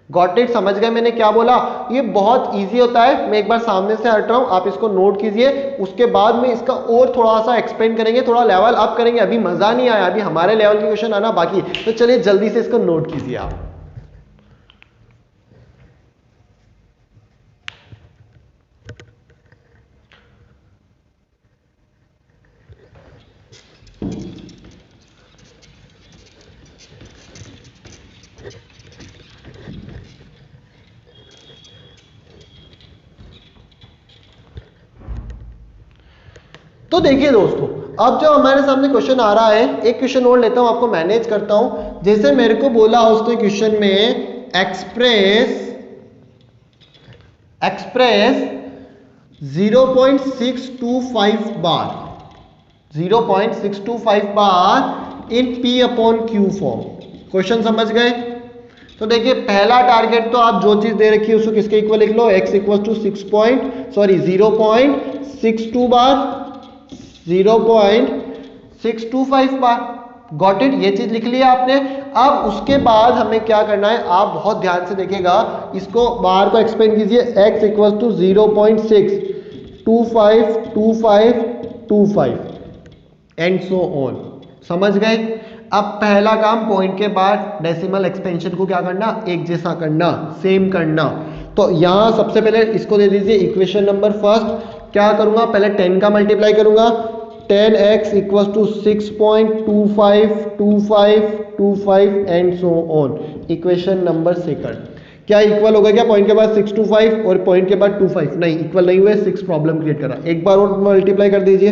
Got it? समझ गए मैंने क्या बोला? ये बहुत इजी होता है। मैं एक बार सामने से हट रहा हूं, आप इसको नोट कीजिए, उसके बाद में इसका और थोड़ा सा एक्सप्लेन करेंगे, थोड़ा लेवल अप करेंगे। अभी मजा नहीं आया, अभी हमारे लेवल के क्वेश्चन आना बाकी। तो चलिए जल्दी से इसको नोट कीजिए आप। तो देखिए दोस्तों, अब जो हमारे सामने क्वेश्चन आ रहा है, एक क्वेश्चन और लेता हूं, आपको मैनेज करता हूं। जैसे मेरे को बोला उसने क्वेश्चन में एक्सप्रेस 0.625 बार 0.625 बार इन P/Q फॉर्म। क्वेश्चन समझ गए? तो देखिए पहला टारगेट तो आप जो चीज दे रखी है उसको किसके इक्वल लिख लो, x equal to 0.62 bar 0.625 bar. Got it? ये चीज लिख लिया आपने। अब उसके बाद हमें क्या करना है, आप बहुत ध्यान से देखिएगा, इसको बार को एक्सपेंड कीजिए, x equal to 0.62525 and so on. समझ गए? अब पहला काम पॉइंट के बाद डेसिमल एक्सपेंशन को क्या करना, एक जैसा करना, सेम करना। तो यहां सबसे पहले इसको दे दीजिए इक्वेशन नंबर फर्स्ट। क्या करूंगा, पहले 10 का मल्टीप्लाई करूंगा, 10x equal to 6.252525 and so on. Equation number second क्या इक्वल होगा क्या, पॉइंट के बाद 625 और पॉइंट के बाद 25? नहीं, इक्वल नहीं हुए, 6 प्रॉब्लम क्रिएट कर रहा। एक बार और मल्टीप्लाई कर दीजिए,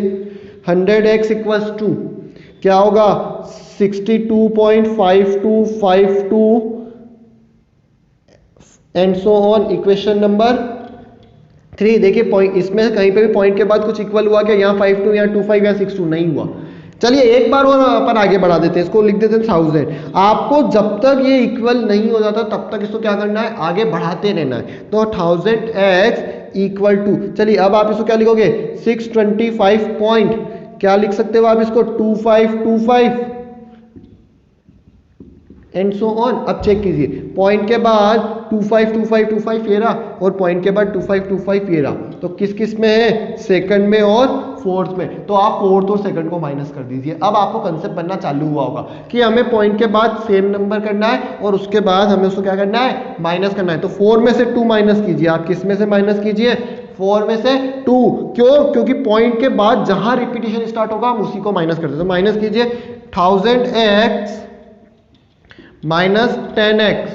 100x इक्वल्स टू क्या होगा 62.5252 and so on. Equation number 3 देखिए, पॉइंट इसमें कहीं पे भी पॉइंट के बाद कुछ इक्वल हुआ क्या, यहाँ 52 यहाँ 25 यहाँ 62 नहीं हुआ। चलिए एक बार और अपन आगे बढ़ा देते हैं, इसको लिख देते हैं 1000। आपको जब तक ये इक्वल नहीं हो जाता तब तक इसको क्या करना है, आगे बढ़ाते रहना है। तो 1000x इक्वल टू, चलिए अब आप इसको क्या लिखोगे 625 पॉइंट, क्या लिख सकते हो आप इसको 2525 एंड सो ऑन। अब चेक कीजिए, पॉइंट के बाद 252525 ये रहा और पॉइंट के बाद 2525 ये रहा। तो किस किस में है, सेकंड में और फोर्थ में। तो आप फोर्थ और सेकंड को माइनस कर दीजिए। अब आपको कंसेप्ट बनना चालू हुआ होगा कि हमें पॉइंट के बाद सेम नंबर करना है और उसके बाद हमें उसको क्या करना है, माइनस करना है। तो 4 में से 2 माइनस कीजिए। आप किस में से माइनस कीजिए, 4 में से 2। क्यों? क्योंकि पॉइंट के बाद जहां रिपीटिशन स्टार्ट होगा हम उसी को माइनस करते हैं। तो माइनस कीजिए 1000x minus 10x,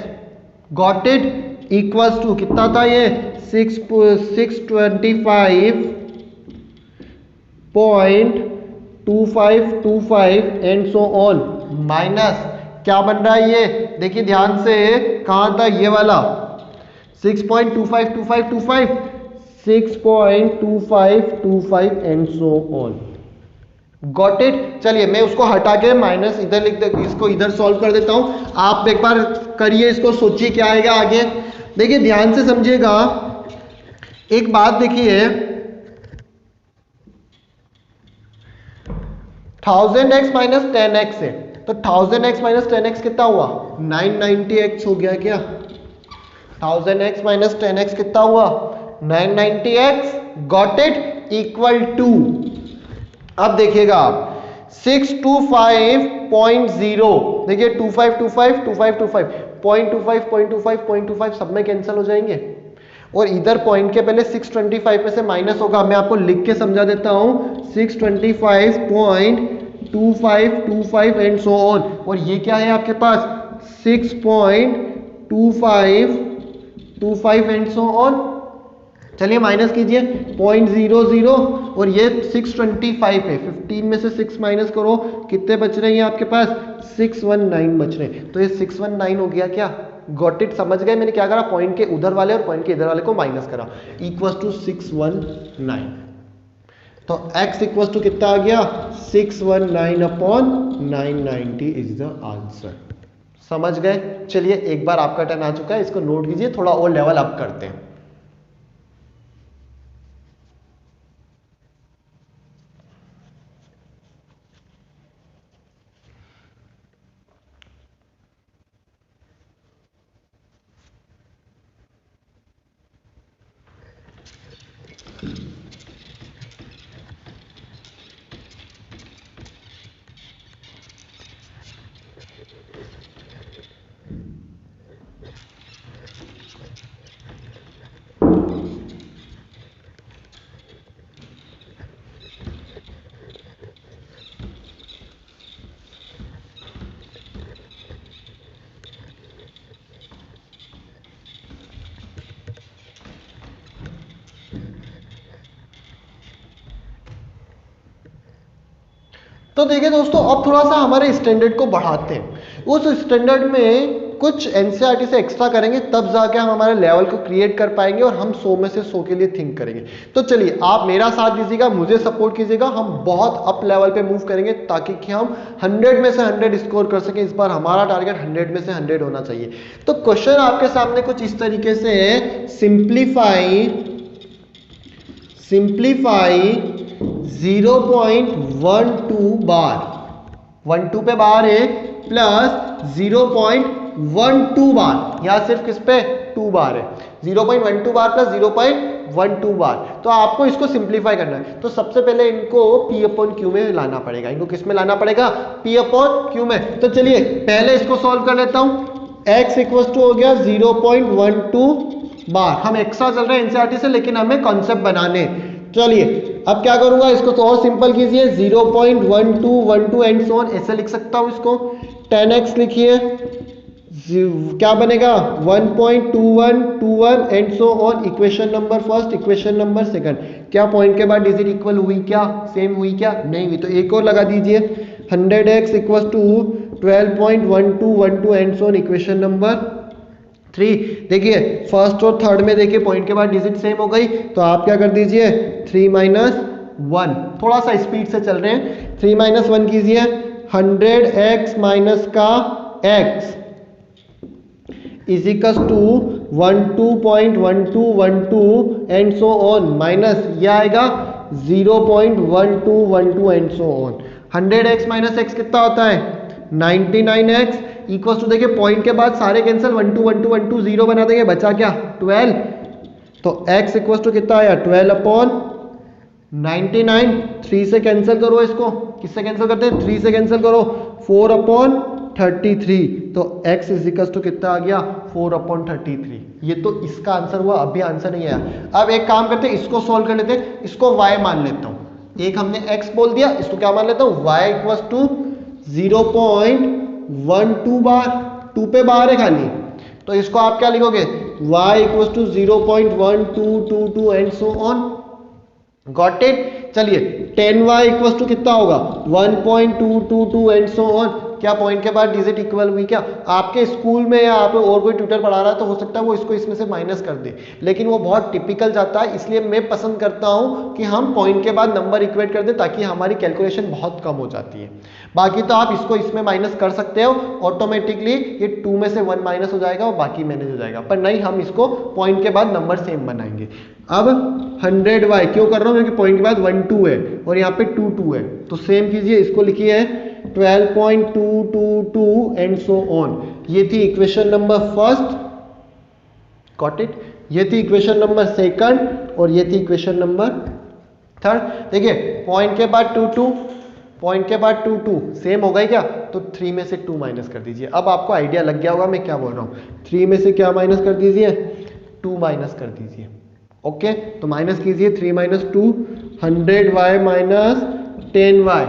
got it, equals to कितना था ये 625.2525 एंड सो ऑन, माइनस क्या बन रहा है ये, देखिए ध्यान से, कहां था ये वाला 6.252525 6.2525 and so on. Got it? चलिए मैं उसको हटा के माइनस इधर लिख दे, इसको इधर सॉल्व कर देता हूं। आप एक बार करिए इसको, सोचिए क्या आएगा आगे। देखिए ध्यान से समझिएगा, एक बात देखिए, 1000x माइनस 10x है, तो 1000x माइनस 10x कितना हुआ 990x हो गया क्या। 1000x माइनस 10x कितना हुआ 990x, got it, equal to, अब देखिएगा आप 625.0, देखिए 2525 2525 0.25 0.25 0.25 सब में कैंसिल हो जाएंगे और इधर पॉइंट के पहले 625 में से माइनस होगा। मैं आपको लिख के समझा देता हूं 625.2525 एंड सो ऑन। और ये क्या है आपके पास 6.2525 एंड सो ऑन। चलिए माइनस कीजिए 0.00 और ये 625 है, 15 में से 6 माइनस करो, कितने बच रहे हैं आपके पास 619 बच रहे हैं। तो ये 619 हो गया क्या, गॉट इट? समझ गए मैंने क्या करा, पॉइंट के उधर वाले और पॉइंट के इधर वाले को माइनस करा, इक्वल्स टू 619। तो x इक्वल्स टू कितना आ गया 619/990 इज द आंसर। समझ गए? चलिए एक बार आपका टर्न आ चुका है, इसको नोट कीजिए, थोड़ा और लेवल अप करते हैं। तो देखिए दोस्तों, अब थोड़ा सा हमारे स्टैंडर्ड को बढ़ाते हैं। उस स्टैंडर्ड में कुछ एनसीईआरटी से एक्स्ट्रा करेंगे, तब जाके हम हमारे लेवल को क्रिएट कर पाएंगे और हम 100 में से 100 के लिए थिंक करेंगे। तो चलिए आप मेरा साथ दीजिएगा, मुझे सपोर्ट कीजिएगा, हम बहुत अप लेवल पे मूव करेंगे ताकि कि हम 100 में से 100 स्कोर कर सकें। इस बार हमारा टारगेट 100 में से 100 होना चाहिए। तो क्वेश्चन आपके सामने कुछ इस तरीके से है, सिंप्लीफाई 0.12 बार, 12 पे बार है, प्लस 0.12 बार, यहां सिर्फ किस पे 2 बार है, 0.12 बार प्लस 0.12 बार। तो आपको इसको सिंप्लीफाई करना है। तो सबसे पहले इनको P अपॉन Q में लाना पड़ेगा। इनको किस में लाना पड़ेगा? P अपॉन Q में। तो चलिए पहले इसको सॉल्व कर लेता हूं। x इक्वल टू हो गया 0.12 बार। हम एक्स्ट्रा चल रहे हैं एनसीईआरटी से, लेकिन हमें कॉन्सेप्ट बनाने। चलिए अब क्या करूंगा, इसको तो और सिंपल कीजिए, 0.1212 एंड सो ऑन, ऐसे लिख सकता हूं इसको। 10x लिखिए, क्या बनेगा 1.2121 and so on. Equation number first, equation number second. क्या पॉइंट के बाद डिजिट इक्वल हुई? क्या सेम हुई? क्या नहीं हुई? तो एक और लगा दीजिए, 100x equal to 12.1212 and so on, equation number 3। देखिए फर्स्ट और थर्ड में देखिए पॉइंट के बाद डिजिट सेम हो गई, तो आप क्या कर दीजिए 3 - 1, थोड़ा सा स्पीड से चल रहे हैं, 3 - 1 कीजिए, 100x माइनस का x is equal to 12.1212 and so on, minus यह आएगा 0.1212 and so on. 100x minus x कितना होता है? 99x इक्वल टू, देखिए पॉइंट के बाद सारे कैंसिल, 121212 0 बना देंगे, बचा क्या 12। तो x इक्वल टू कितना आया 12 अपॉन 99। 3 से कैंसिल करो इसको, किससे कैंसिल करते हैं 3 से कैंसिल करो, 4 अपॉन 33। तो x इज इक्वल टू कितना आ गया 4 अपॉन 33। ये तो इसका आंसर हुआ, अभी आंसर नहीं आया। अब एक काम करते हैं, इसको सॉल्व कर लेते हैं, इसको y मान लेता हूं। एक हमने x बोल दिया, इसको क्या मान लेता हूं y इक्वल टू 0.12 बार, 2 पे बार है खाली, तो इसको आप क्या लिखोगे y equal to 0.1222 and so on. Got it? चलिए 10y इक्वल टू कितना होगा 1.222 एंड सो ऑन। क्या पॉइंट के बाद डिजिट इक्वल हुई? क्या आपके स्कूल में या आप और कोई ट्यूटर पढ़ा रहा है तो हो सकता है वो इसको इसमें से माइनस कर दे, लेकिन वो बहुत टिपिकल जाता है, इसलिए मैं पसंद करता हूं कि हम पॉइंट के बाद नंबर इक्वेट कर दें ताकि हमारी कैलकुलेशन बहुत कम हो जाती है। बाकी तो आप इसको इसमें माइनस कर सकते हो, ऑटोमेटिकली ये 2 में से 1 माइनस हो जाएगा और बाकी मैनेज हो जाएगा, पर नहीं, हम इसको पॉइंट के बाद नंबर सेम बनाएंगे। अब 100y क्यों कर रहा हूं, क्योंकि पॉइंट के बाद 1 2 है और यहाँ पे 2 2 है, तो सेम कीजिए, इसको लिखिए 12.222 एंड सो ऑन। ये थी equation number first, got it? ये थी इक्वेशन नंबर सेकंड और ये थी इक्वेशन नंबर थर्ड। देखिए पॉइंट के बाद 2 2, पॉइंट के बाद 2 2 सेम हो गई क्या? तो 3 में से 2 माइनस कर दीजिए। अब आपको आइडिया लग गया होगा मैं क्या बोल रहा हूँ। 3 में से क्या माइनस कर दीजिए 2 माइनस कर दीजिए। ओके, तो माइनस कीजिए 3 - 2, 100y minus 10y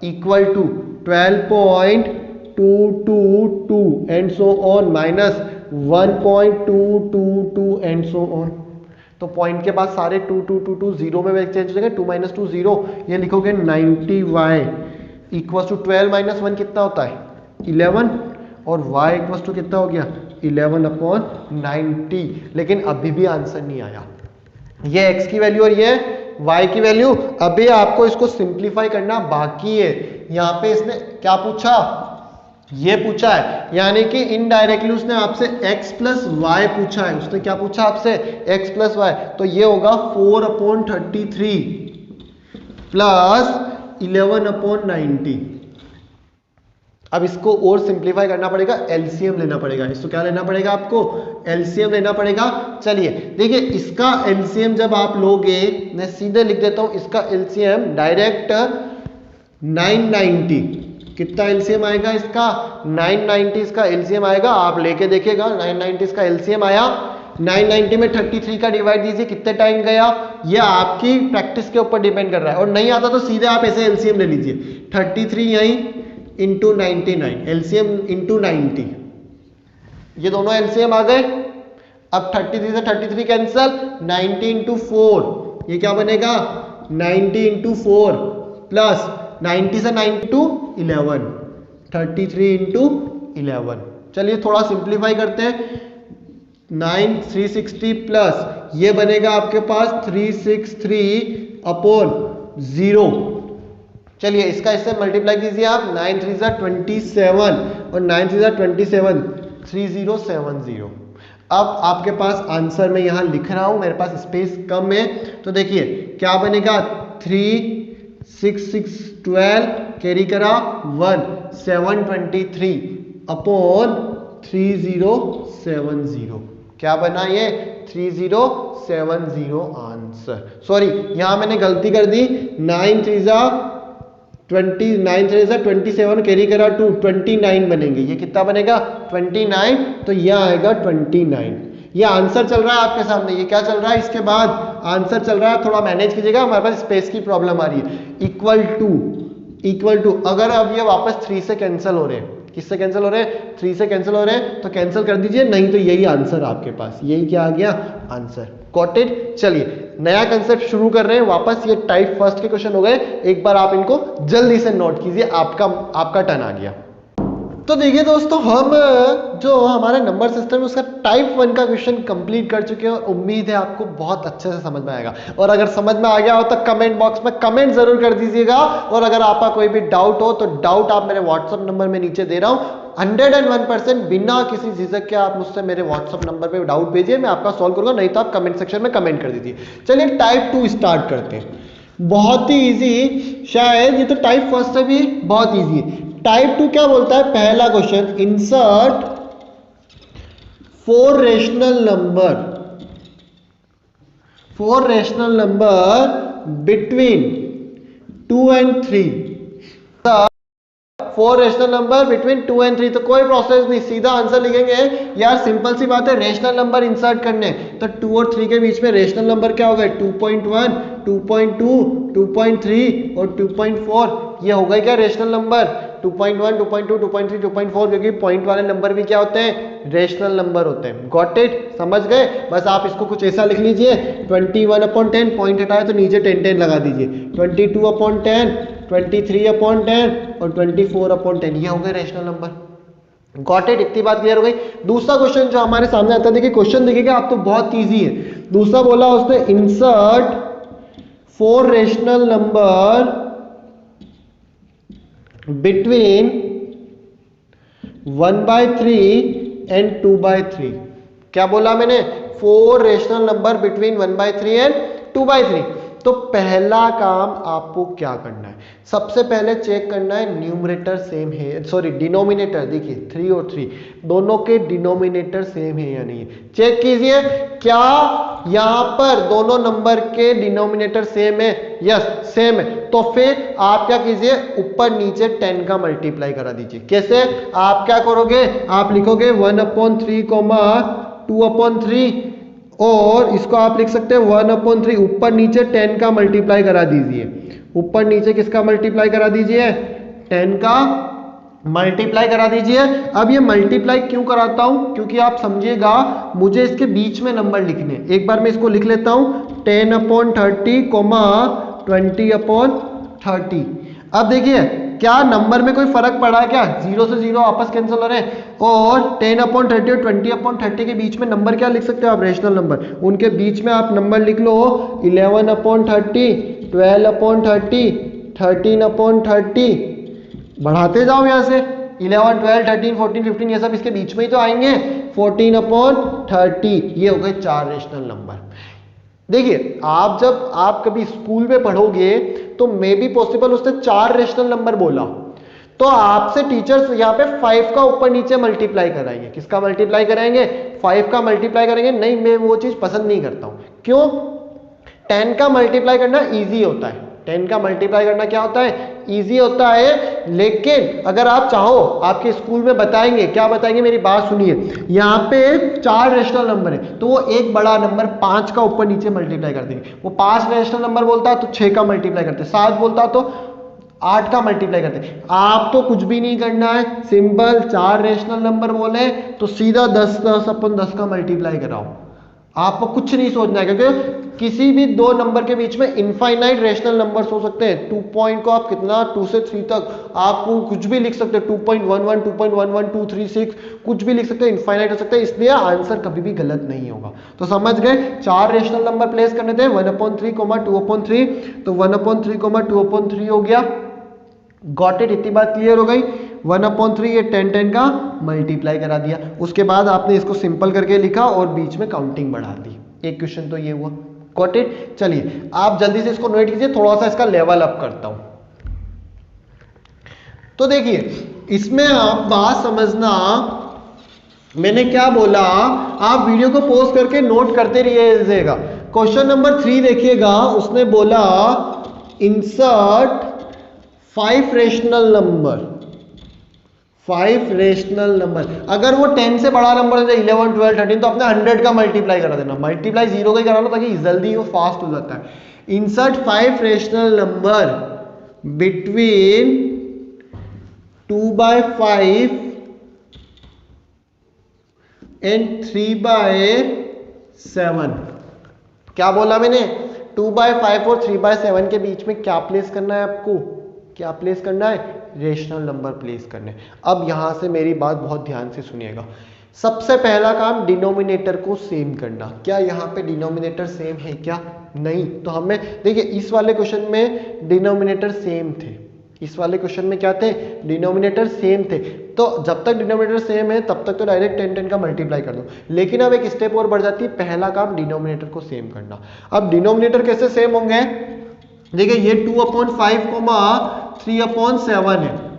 equal to 12.222 and so on minus 1.222 and so on. तो पॉइंट के बाद सारे 2 2 2 2 0 में चेंज हो जाएगा, 2 - 2 0, ये लिखोगे 90y इक्वल टू 12 - 1 कितना होता है 11 और y इक्वल टू कितना हो गया 11 अपॉन 90। लेकिन अभी भी आंसर नहीं आया, ये x की वैल्यू और ये y की वैल्यू। अभी आपको इसको सिंप्लीफाई करना बाकी है। यहाँ पे इसने क्या पूछा ये पूछा है, यानी कि इनडायरेक्टली उसने आपसे x प्लस वाई पूछा है। उसने क्या पूछा आपसे? x plus y. तो ये होगा 4/33 प्लस 11/90। अब इसको और सिंप्लीफाई करना पड़ेगा, एलसीएम लेना पड़ेगा। इसको क्या लेना पड़ेगा आपको? एलसीएम लेना पड़ेगा। चलिए देखिए, इसका एलसीएम जब आप लोगे, मैं सीधे लिख देता हूं इसका एलसीएम डायरेक्ट 990। कितना एलसीएम आएगा इसका? 990 इसका एलसीएम आएगा। आप लेके देखिएगा, 990 इसका एलसीएम आया। 990 में 33 का डिवाइड दीजिए, कितने टाइम गया? ये आपकी प्रैक्टिस के ऊपर डिपेंड कर रहा है। और नहीं आता तो सीधे आप ऐसे एलसीएम ले लीजिए, 33 यहीं इंटू 99, एलसीएम इंटू 90। ये दोनों एलसीएम आ गए। अब 33 से 33 कैंसल, 90 इंटू 4, ये क्या बनेगा? 90 इंटू 4 प्लस 90 से 9 इंटू 11, 33 इंटू 11। चलिए थोड़ा सिंप्लीफाई करते हैं। 9 360 प्लस ये बनेगा आपके पास 363 अपॉन 0। चलिए इसका इससे मल्टीप्लाई कीजिए आप, 9 3 जा 27 और 9 3 जा 27, 3070। अब आपके पास आंसर मैं यहां लिख रहा हूं, मेरे पास स्पेस कम है, तो देखिए क्या बनेगा? 3 6 6 12 कैरी करा 1 723 अपॉन 3070। क्या बना ये? 3070 आंसर। सॉरी यहां मैंने गलती कर दी, 9 3 जा 27 कैरी करा 2, 29 बनेंगे। ये कितना बनेगा? 29। तो यह आएगा 29। ये आंसर चल रहा है आपके सामने। ये क्या चल रहा है? इसके बाद आंसर चल रहा है, थोड़ा मैनेज कीजिएगा, हमारे पास स्पेस की प्रॉब्लम आ रही है। इक्वल टू अगर अब ये वापस 3 से कैंसिल हो रहे हैं, किससे कैंसिल हो रहे हैं? 3 से कैंसिल हो रहे हैं, तो कैंसिल कर दीजिए, नहीं तो यही आंसर आपके पास, यही क्या आ गया? आंसर। Got it? चलिए नया कंसेप्ट शुरू कर रहे हैं वापस। ये टाइप फर्स्ट के क्वेश्चन हो गए, एक बार आप इनको जल्दी से नोट कीजिए, आपका टर्न आ गया। तो देखिए दोस्तों, हम जो हमारे नंबर सिस्टम है उसका टाइप 1 का क्वेश्चन कंप्लीट कर चुके हैं और उम्मीद है आपको बहुत अच्छे से समझ में आएगा। और अगर समझ में आ गया हो तो कमेंट बॉक्स में कमेंट जरूर कर दीजिएगा। और अगर आपका कोई भी डाउट हो तो डाउट आप मेरे व्हाट्सएप नंबर में नीचे दे रहा हूं, 101% बिना किसी झिझक के आप मुझसे मेरे व्हाट्सएप नंबर पे डाउट भेजिए, मैं आपका सॉल्व करूंगा, नहीं तो आप कमेंट सेक्शन में कमेंट कर दीजिए। चलिए टाइप 2 स्टार्ट करते हैं। बहुत ही इजी, शायद ये तो टाइप फर्स्ट से भी बहुत इजी है। टाइप 2 क्या बोलता है? पहला question, insert 4 rational number between 2 and 3। 4 rational number between 2 and 3। तो कोई प्रोसेस नहीं, सीधा आंसर लिखेंगे यार, सिंपल सी बात है, रेशनल नंबर इंसर्ट करने। तो 2 और 3 के बीच में रेशनल नंबर क्या हो गए? 2.1 2.2 2.3 और 2.4। ये हो गए क्या रेशनल नंबर? 2.1 2.2 2.3 2.4, क्योंकि पॉइंट वाले नंबर भी क्या होते हैं? रेशनल नंबर होते हैं। Got it? समझ गए? बस आप इसको कुछ ऐसा लिख लीजिए, 21/10, पॉइंट हटाए तो नीचे 10 10 लगा दीजिए, 22/10, 23/10 और 24/10। ये हो गए रेशनल नंबर। Got it? इतनी बात क्लियर हो गई। दूसरा क्वेश्चन जो हमारे सामने आता है, देखिए क्वेश्चन देखिएगा आप तो बहुत इजी है। दूसरा बोला उसने, insert 4 rational number between 1/3 and 2/3। क्या बोला मैंने? 4 रेशनल नंबर बिटवीन 1/3 and 2/3। तो पहला काम आपको क्या करना है? सबसे पहले चेक करना है न्यूमरेटर सेम है, सॉरी डिनोमिनेटर। देखिए 3 और 3 दोनों के डिनोमिनेटर सेम है या नहीं है, चेक कीजिए। क्या यहां पर दोनों नंबर के डिनोमिनेटर सेम है? यस सेम है। तो फिर आप क्या कीजिए, ऊपर नीचे 10 का मल्टीप्लाई करा दीजिए। कैसे? आप क्या करोगे? आप लिखोगे 1/3, 2/3 और इसको आप लिख सकते हैं 1/3। ऊपर नीचे 10 का मल्टीप्लाई करा दीजिए। ऊपर नीचे किसका मल्टीप्लाई करा दीजिए? 10 का मल्टीप्लाई करा दीजिए। अब ये मल्टीप्लाई क्यों कराता हूं? क्योंकि आप समझिएगा, मुझे इसके बीच में नंबर लिखने। एक बार मैं इसको लिख लेता हूं, 10/30, 20/30। अब देखिए क्या नंबर में कोई फर्क पड़ा है क्या? 0 से 0 आपस कैंसिल हो रहे हैं। और 10/30 और 20/30 के बीच में नंबर क्या लिख सकते हो आप? Rational number. उनके बीच में आप नंबर लिख लो 11/30, 12/30, 13/30। बढ़ाते जाओ यहां से, 11, 12, 13, 14, 15 ये सब इसके बीच में ही तो आएंगे। 14/30 ये हो गए 4 रेशनल नंबर। देखिए जब आप कभी स्कूल में पढ़ोगे तो मे बी पॉसिबल उसने 4 रेशनल नंबर बोला तो आपसे टीचर्स यहाँ पे 5 का ऊपर नीचे मल्टीप्लाई कराएंगे। किसका मल्टीप्लाई कराएंगे? 5 का मल्टीप्लाई करेंगे। नहीं, मैं वो चीज पसंद नहीं करता हूं। क्यों? 10 का मल्टीप्लाई करना इजी होता है। 10 का मल्टीप्लाई करना क्या होता है? इजी होता है। लेकिन अगर आप चाहो, आपके स्कूल में बताएंगे, क्या बताएंगे, मेरी बात सुनिए। यहाँ पे 4 रेशनल नंबर है तो वो एक बड़ा नंबर 5 का ऊपर नीचे मल्टीप्लाई कर देंगे। वो 5 रेशनल नंबर बोलता तो 6 का मल्टीप्लाई करते, 7 बोलता तो 8 का मल्टीप्लाई करते। आप तो कुछ भी नहीं करना है, सिंपल 4 रेशनल नंबर बोले तो सीधा 10 का मल्टीप्लाई कराओ। आपको कुछ नहीं सोचना है, क्योंकि किसी भी दो नंबर के बीच में इनफाइनाइट रेशनल नंबर्स हो सकते हैं। 2 पॉइंट को आप कितना 2 से 3 तक आपको कुछ भी लिख सकते हैं। 2.11, 2.11, 236 कुछ भी लिख सकते हैं, इनफाइनाइट हो सकता है। इसलिए आंसर कभी भी गलत नहीं होगा। तो समझ गए, 4 रेशनल नंबर प्लेस करने थे 1/3, 2/3। तो 1/3, 2/3 हो गया। Got it? इतनी बात क्लियर हो गई। 1/3 ये 10 का मल्टीप्लाई करा दिया। उसके बाद आपने इसको सिंपल करके लिखा और बीच में काउंटिंग बढ़ा दी। एक क्वेश्चन तो ये हुआ। Got it? चलिए आप जल्दी से इसको नोट कीजिए, थोड़ा सा इसका लेवल अप करता हूं। तो देखिए इसमें आप बात समझना, मैंने क्या बोला, आप वीडियो को पॉज करके नोट करते रहिएगा। क्वेश्चन नंबर 3 देखिएगा, उसने बोला insert 5 rational number. 5 rational number, अगर वो 10 से बड़ा नंबर है 11, 12, 13 तो अपने 100 का मल्टीप्लाई करा देना। मल्टीप्लाई 0 का ही करा लो ताकि जल्दी वो फास्ट हो जाता है। Insert 5 rational number between 2/5 and 3/7। क्या बोला मैंने? 2/5 और 3/7 के बीच में क्या प्लेस करना है आपको? क्या प्लेस करना है? रेशनल नंबर प्लेस करने। अब यहां से मेरी बात बहुत ध्यान से सुनिएगा। सबसे पहला काम डिनोमिनेटर को सेम करना। क्या यहाँ पे डिनोमिनेटर सेम है क्या? नहीं। तो हमें देखिए इस वाले क्वेश्चन में डिनोमिनेटर सेम थे। इस वाले क्वेश्चन में क्या थे? डिनोमिनेटर सेम थे। तो जब तक डिनोमिनेटर सेम है तब तक तो डायरेक्ट 10 का मल्टीप्लाई कर दो। लेकिन अब एक स्टेप और बढ़ जाती है, पहला काम डिनोमिनेटर को सेम करना। अब डिनोमिनेटर कैसे सेम होंगे? देखिए ये 2/5, 3/7 है।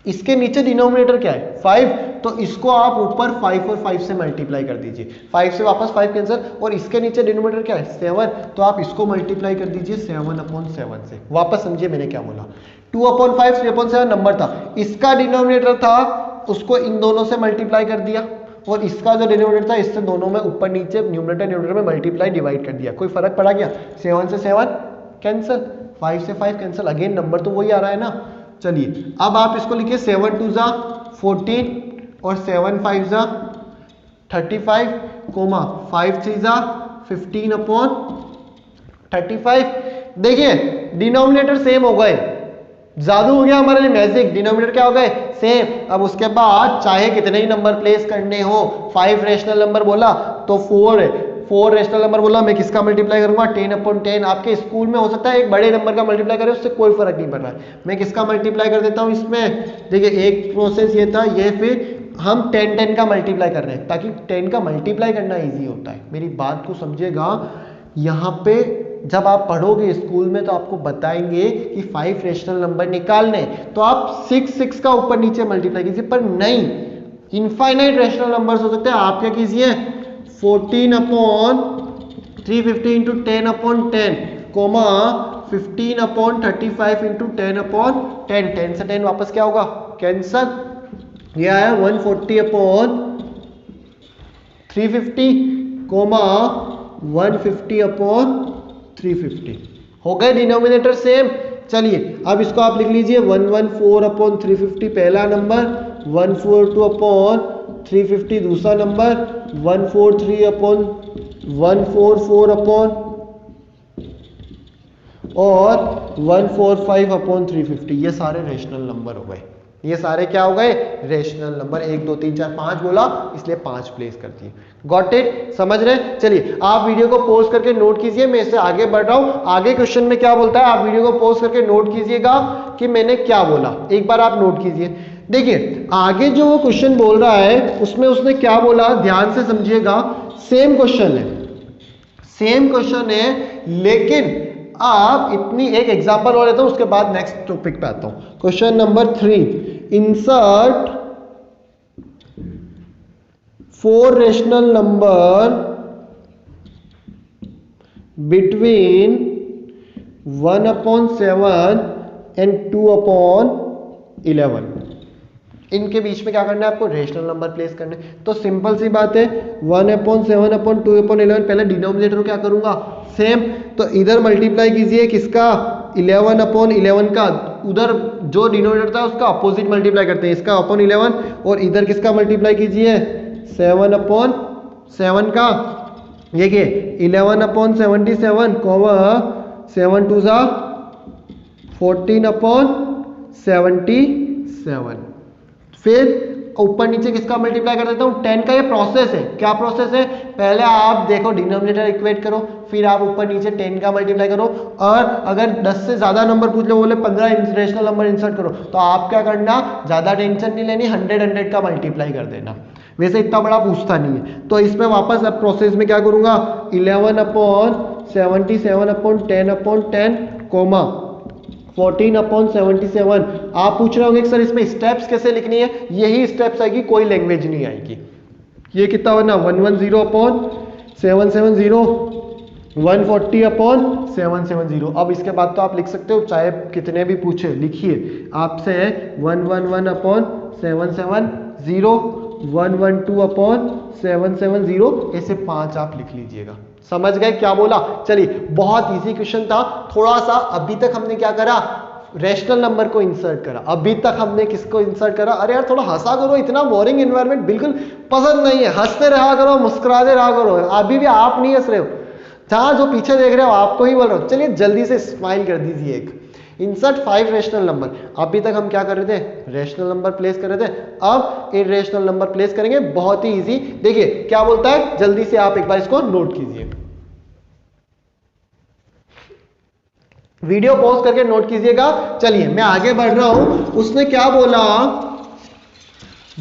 इसके नीचे डिनोमिनेटर क्या है? 5। तो इसको आप ऊपर 5 और 5 से मल्टीप्लाई कर दीजिए। 5 से वापस 5 कैंसिल, और इसके नीचे डिनोमिनेटर क्या है? 7। तो आप इसको मल्टीप्लाई कर दीजिए 7/7 से। वापस समझिए मैंने क्या बोला। 2/5, 3/7 नंबर था, इसका डिनोमिनेटर था, उसको इन दोनों से मल्टीप्लाई कर दिया, और इसका जो डिनोमिनेटर था इससे दोनों में ऊपर नीचे न्यूमरेटर न्यूमरेटर में मल्टीप्लाई डिवाइड कर दिया। कोई फर्क पड़ा क्या? 7 से 7 कैंसिल, 5 से 5 कैंसिल, अगेन नंबर तो वही आ रहा है ना। चलिए अब आप इसको लिखिए 7 2 जा 14 और 7 5 जा 35, 5 3 जा 15/35। देखिए डिनोमिनेटर सेम हो गए, जादू हो गया हमारे लिए, मैजिक। डिनोमिनेटर क्या हो गए? सेम। अब उसके बाद चाहे कितने ही नंबर प्लेस करने हो, 5 रेशनल नंबर बोला तो 4 है, 4 रेशनल नंबर बोला, मैं किसका मल्टीप्लाई करूंगा? 10/10। आपके स्कूल में हो सकता है एक बड़े नंबर का मल्टीप्लाई करे, उससे कोई फर्क नहीं पड़ रहा है, मैं किसका मल्टीप्लाई कर देता हूं इसमें। देखिए एक प्रोसेस ये था, ये फिर हम 10 का मल्टीप्लाई कर रहे हैं ताकि 10 का मल्टीप्लाई करना ईजी होता है। मेरी बात को समझिएगा, यहाँ पे जब आप पढ़ोगे स्कूल में तो आपको बताएंगे कि 5 रेशनल नंबर निकालने, तो आप 6 का ऊपर नीचे मल्टीप्लाई कीजिए, पर नहीं, इनफाइनाइट रेशनल नंबर्स हो सकते हैं। आप क्या कीजिए 14/350 इंटू 10/10, 15/35 इंटू 10/10। 10 से 10 वापस क्या होगा? कैंसल। ये आया 140/350, 150/350। हो गए डिनोमिनेटर सेम। चलिए अब इसको आप लिख लीजिए 114/350 पहला नंबर, 142/350 दूसरा नंबर, 144/144 और 145/350। ये सारे रेशनल नंबर हो गए। ये सारे क्या हो गए? Rational number. 1 2 3 4 5 बोला, इसलिए 5 प्लेस कर दिए। Got it? समझ रहे? चलिए आप वीडियो को पॉज करके नोट कीजिए, मैं इससे आगे बढ़ रहा हूं। आगे क्वेश्चन में क्या बोलता है, आप वीडियो को पॉज करके नोट कीजिएगा कि मैंने क्या बोला। एक बार आप नोट कीजिए। देखिए आगे जो वो क्वेश्चन बोल रहा है उसमें उसने क्या बोला, ध्यान से समझिएगा। सेम क्वेश्चन है, सेम क्वेश्चन है, लेकिन आप इतनी एक एग्जांपल और लेता हूं, उसके बाद नेक्स्ट टॉपिक पे आता हूं। Question number 3, insert 4 rational number between 1/7 and 2/11। इनके बीच में क्या करना है आपको, रेशनल नंबर प्लेस करने। तो सिंपल सी बात है, 1/7/2/11, पहले डिनोमिनेटर को क्या करूंगा, सेम। तो इधर मल्टीप्लाई कीजिए किसका, 11/11 का, उधर जो डिनोमिनेटर था उसका अपोजिट मल्टीप्लाई करते हैं, इसका अपॉन 11, और इधर किसका मल्टीप्लाई कीजिए, 7/7 का। देखिए 11/77, 7 2 14/77। फिर ऊपर नीचे किसका मल्टीप्लाई कर देता हूँ, 10 का। ये प्रोसेस है, क्या प्रोसेस है, पहले आप देखो डिनोमिनेटर इक्वेट करो, फिर आप ऊपर नीचे 10 का मल्टीप्लाई करो, और अगर 10 से ज्यादा नंबर पूछ लो, बोले 15 रेशनल नंबर इंसर्ट करो, तो आप क्या करना, ज्यादा टेंशन नहीं लेनी, 100 का मल्टीप्लाई कर देना। वैसे इतना बड़ा पूछता नहीं है। तो इसमें वापस अब प्रोसेस में क्या करूंगा, 11/77/10/10, 14/77। आप पूछ रहे होंगे सर इसमें स्टेप्स कैसे लिखनी है, यही स्टेप्स आएगी, कोई लैंग्वेज नहीं आएगी। ये कितना बना, 110/770, 140/770। अब इसके बाद तो आप लिख सकते हो, चाहे कितने भी पूछे लिखिए, आपसे 111/770, 112/770, ऐसे 5 आप लिख लीजिएगा। समझ गए क्या बोला। चलिए बहुत इजी क्वेश्चन था, थोड़ा सा अभी तक हमने क्या करा, रेशनल नंबर को इंसर्ट करा। अभी तक हमने किसको इंसर्ट करा, अरे यार थोड़ा हंसा करो, इतना बोरिंग एनवायरनमेंट बिल्कुल पसंद नहीं है, हंसते रहा करो, मुस्कुराते रहा करो। अभी भी आप नहीं हंस रहे हो, जहां जो पीछे देख रहे हो आपको ही बोल रहा हूं। चलिए जल्दी से स्माइल कर दीजिए। एक इंसर्ट 5 रेशनल नंबर, अभी तक हम क्या कर रहे थे, रेशनल नंबर प्लेस कर रहे थे, अब इरेशनल नंबर प्लेस करेंगे, बहुत ही इजी। देखिए क्या बोलता है, जल्दी से आप एक बार इसको नोट कीजिए, वीडियो पॉज करके नोट कीजिएगा। चलिए मैं आगे बढ़ रहा हूं। उसने क्या बोला,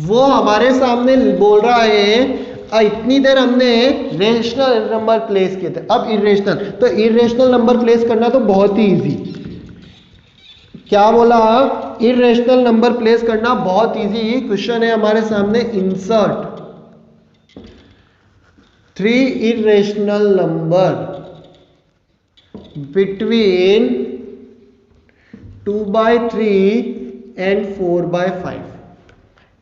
वो हमारे सामने बोल रहा है, इतनी देर हमने रेशनल नंबर प्लेस किए थे, अब इरेशनल। तो इरेशनल नंबर प्लेस करना तो बहुत ही इजी। क्या बोला, इरेशनल नंबर प्लेस करना बहुत इजी। क्वेश्चन है हमारे सामने, insert 3 irrational number between 2/3 and 4/5।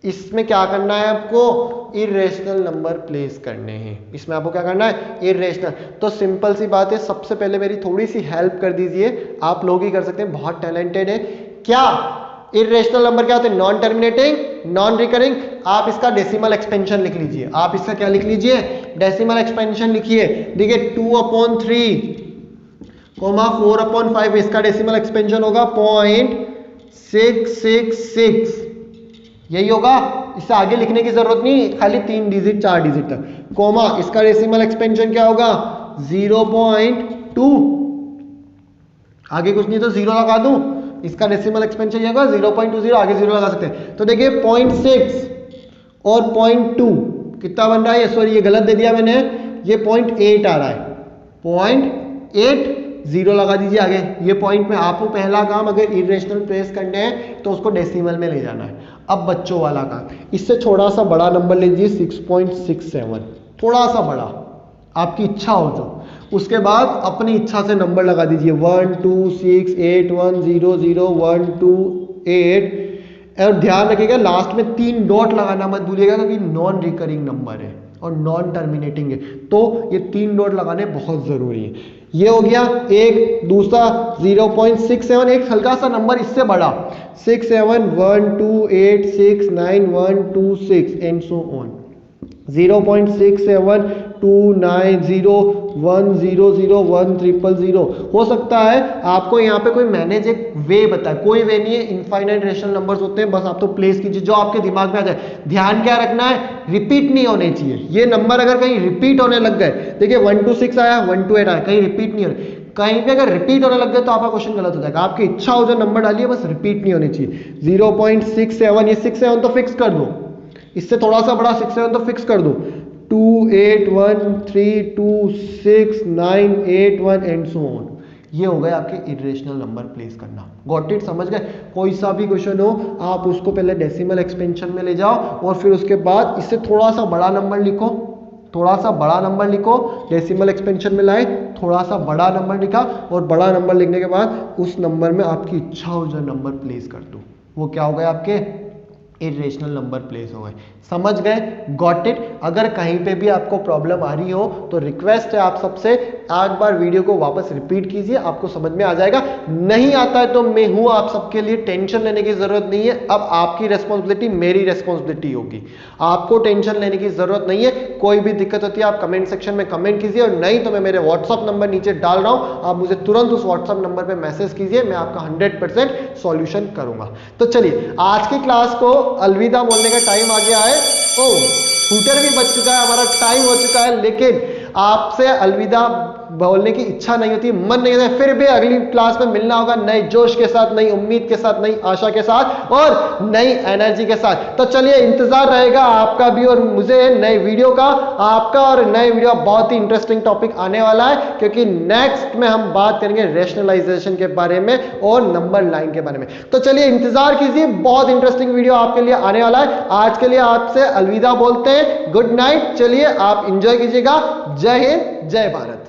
इसमें क्या करना है आपको, इरेशनल नंबर प्लेस करने हैं। इसमें आपको क्या करना है, इरेशनल। तो सिंपल सी बात है, सबसे पहले मेरी थोड़ी सी हेल्प कर दीजिए, आप लोग ही कर सकते हैं, बहुत टैलेंटेड है। क्या इरेशनल नंबर क्या होते हैं, नॉन टर्मिनेटिंग, नॉन रिकरिंग। आप इसका डेसिमल एक्सपेंशन लिख लीजिए, आप इसका क्या लिख लीजिए, डेसिमल एक्सपेंशन लिखिए। देखिए 2/3, 4/5, इसका डेसिमल एक्सपेंशन होगा 0.666, यही होगा। इससे आगे लिखने की जरूरत नहीं, खाली 3 डिजिट 4 डिजिट तक, कोमा। इसका डेसिमल एक्सपेंशन क्या होगा, 0.2, आगे कुछ नहीं तो 0 लगा दूं, इसका डेसिमल एक्सपेंशन ये होगा 0.20, आगे 0 लगा सकते हैं। तो देखिए 0.6 और 0.2 कितना बन रहा है, सॉरी ये गलत दे दिया मैंने, ये 0.8 आ रहा है, 0.8, 0 लगा दीजिए आगे। ये पॉइंट में आपको पहला काम, अगर इरेशनल प्लेस करने हैं तो उसको डेसिमल में ले जाना है। अब बच्चों वाला काम, इससे थोड़ा सा बड़ा नंबर लीजिए, 6.67, थोड़ा सा बड़ा, आपकी इच्छा हो तो। उसके बाद अपनी इच्छा से नंबर लगा दीजिए, 1 2 6 8 1 0 0 1 2 8। और ध्यान रखिएगा लास्ट में 3 डॉट लगाना मत भूलिएगा, क्योंकि नॉन रिकरिंग नंबर है और नॉन टर्मिनेटिंग है, तो ये 3 डॉट लगाने बहुत जरूरी है। ये हो गया एक। दूसरा 0.67, एक हल्का सा नंबर इससे बड़ा, 6 7 1 2 8 6 9 1 2 6 एंड सो ऑन। 0.67 2 9 0 1 0 0 1 000। हो सकता है आपको यहाँ पे कोई मैनेज एक वे बताए, कोई वे नहीं है, इनफाइनाइट रेशनल नंबर्स होते हैं, बस आप तो प्लेस कीजिए जो आपके दिमाग में आ जाए। ध्यान क्या रखना है, रिपीट नहीं होने चाहिए। ये नंबर अगर कहीं रिपीट होने लग गए, देखिए 1 2 6 आया, 1 2 8 आया, कहीं रिपीट नहीं हो रहा। कहीं पे अगर रिपीट होने लग गए तो आपका क्वेश्चन गलत हो जाएगा। आपकी इच्छा हो जो नंबर डालिए, बस रिपीट नहीं होनी चाहिए। 0.67, ये 6-7 तो फिक्स कर दो, इससे थोड़ा सा बड़ा 6-7 तो फिक्स कर दो। 2 8 1 3 2 6 9 8 1 एंड सो ऑन। ये हो गए आपके इरेशनल नंबर प्लेस करना। Got it? समझ गए? कोई सा भी क्वेश्चन हो आप उसको पहले डेसिमल एक्सपेंशन में ले जाओ और फिर उसके बाद इससे थोड़ा सा बड़ा नंबर लिखो, थोड़ा सा बड़ा नंबर लिखो, डेसिमल एक्सपेंशन में लाए, थोड़ा सा बड़ा नंबर लिखा और बड़ा नंबर लिखने के बाद उस नंबर में आपकी इच्छा हो जो नंबर प्लेस कर दो, वो क्या हो गए आपके इरेशनल नंबर प्लेस हो गए। समझ गए? Got it? अगर कहीं पे भी आपको प्रॉब्लम आ रही हो तो रिक्वेस्ट है आप सबसे एक बार वीडियो को वापस रिपीट कीजिए, आपको समझ में आ जाएगा। नहीं आता है तो मैं हूं आप सबके लिए, टेंशन लेने की जरूरत नहीं है। अब आपकी रेस्पॉन्सिबिलिटी मेरी रेस्पॉन्सिबिलिटी होगी, आपको टेंशन लेने की जरूरत नहीं है। कोई भी दिक्कत होती है आप कमेंट सेक्शन में कमेंट कीजिए, और नहीं तो मैं मेरे व्हाट्सअप नंबर नीचे डाल रहा हूं, आप मुझे तुरंत उस व्हाट्सअप नंबर पर मैसेज कीजिए, मैं आपका 100% सॉल्यूशन करूंगा। तो चलिए आज की क्लास को अलविदा बोलने का टाइम आ गया है। ओ स्कूटर भी बच चुका है, हमारा टाइम हो चुका है, लेकिन आपसे अलविदा बोलने की इच्छा नहीं होती, मन नहीं होता, फिर भी अगली क्लास में मिलना होगा नए जोश के साथ, नई उम्मीद के साथ, नई आशा के साथ और नई एनर्जी के साथ। तो चलिए इंतजार रहेगा आपका भी और मुझे नए वीडियो का, आपका और नए वीडियो बहुत ही इंटरेस्टिंग टॉपिक आने वाला है, क्योंकि नेक्स्ट में हम बात करेंगे रैशनलाइजेशन के बारे में और नंबर लाइन के बारे में। तो चलिए इंतजार कीजिए, बहुत इंटरेस्टिंग वीडियो आपके लिए आने वाला है। आज के लिए आपसे अलविदा बोलते हैं, गुड नाइट। चलिए आप इंजॉय कीजिएगा। जय हिंद, जय भारत।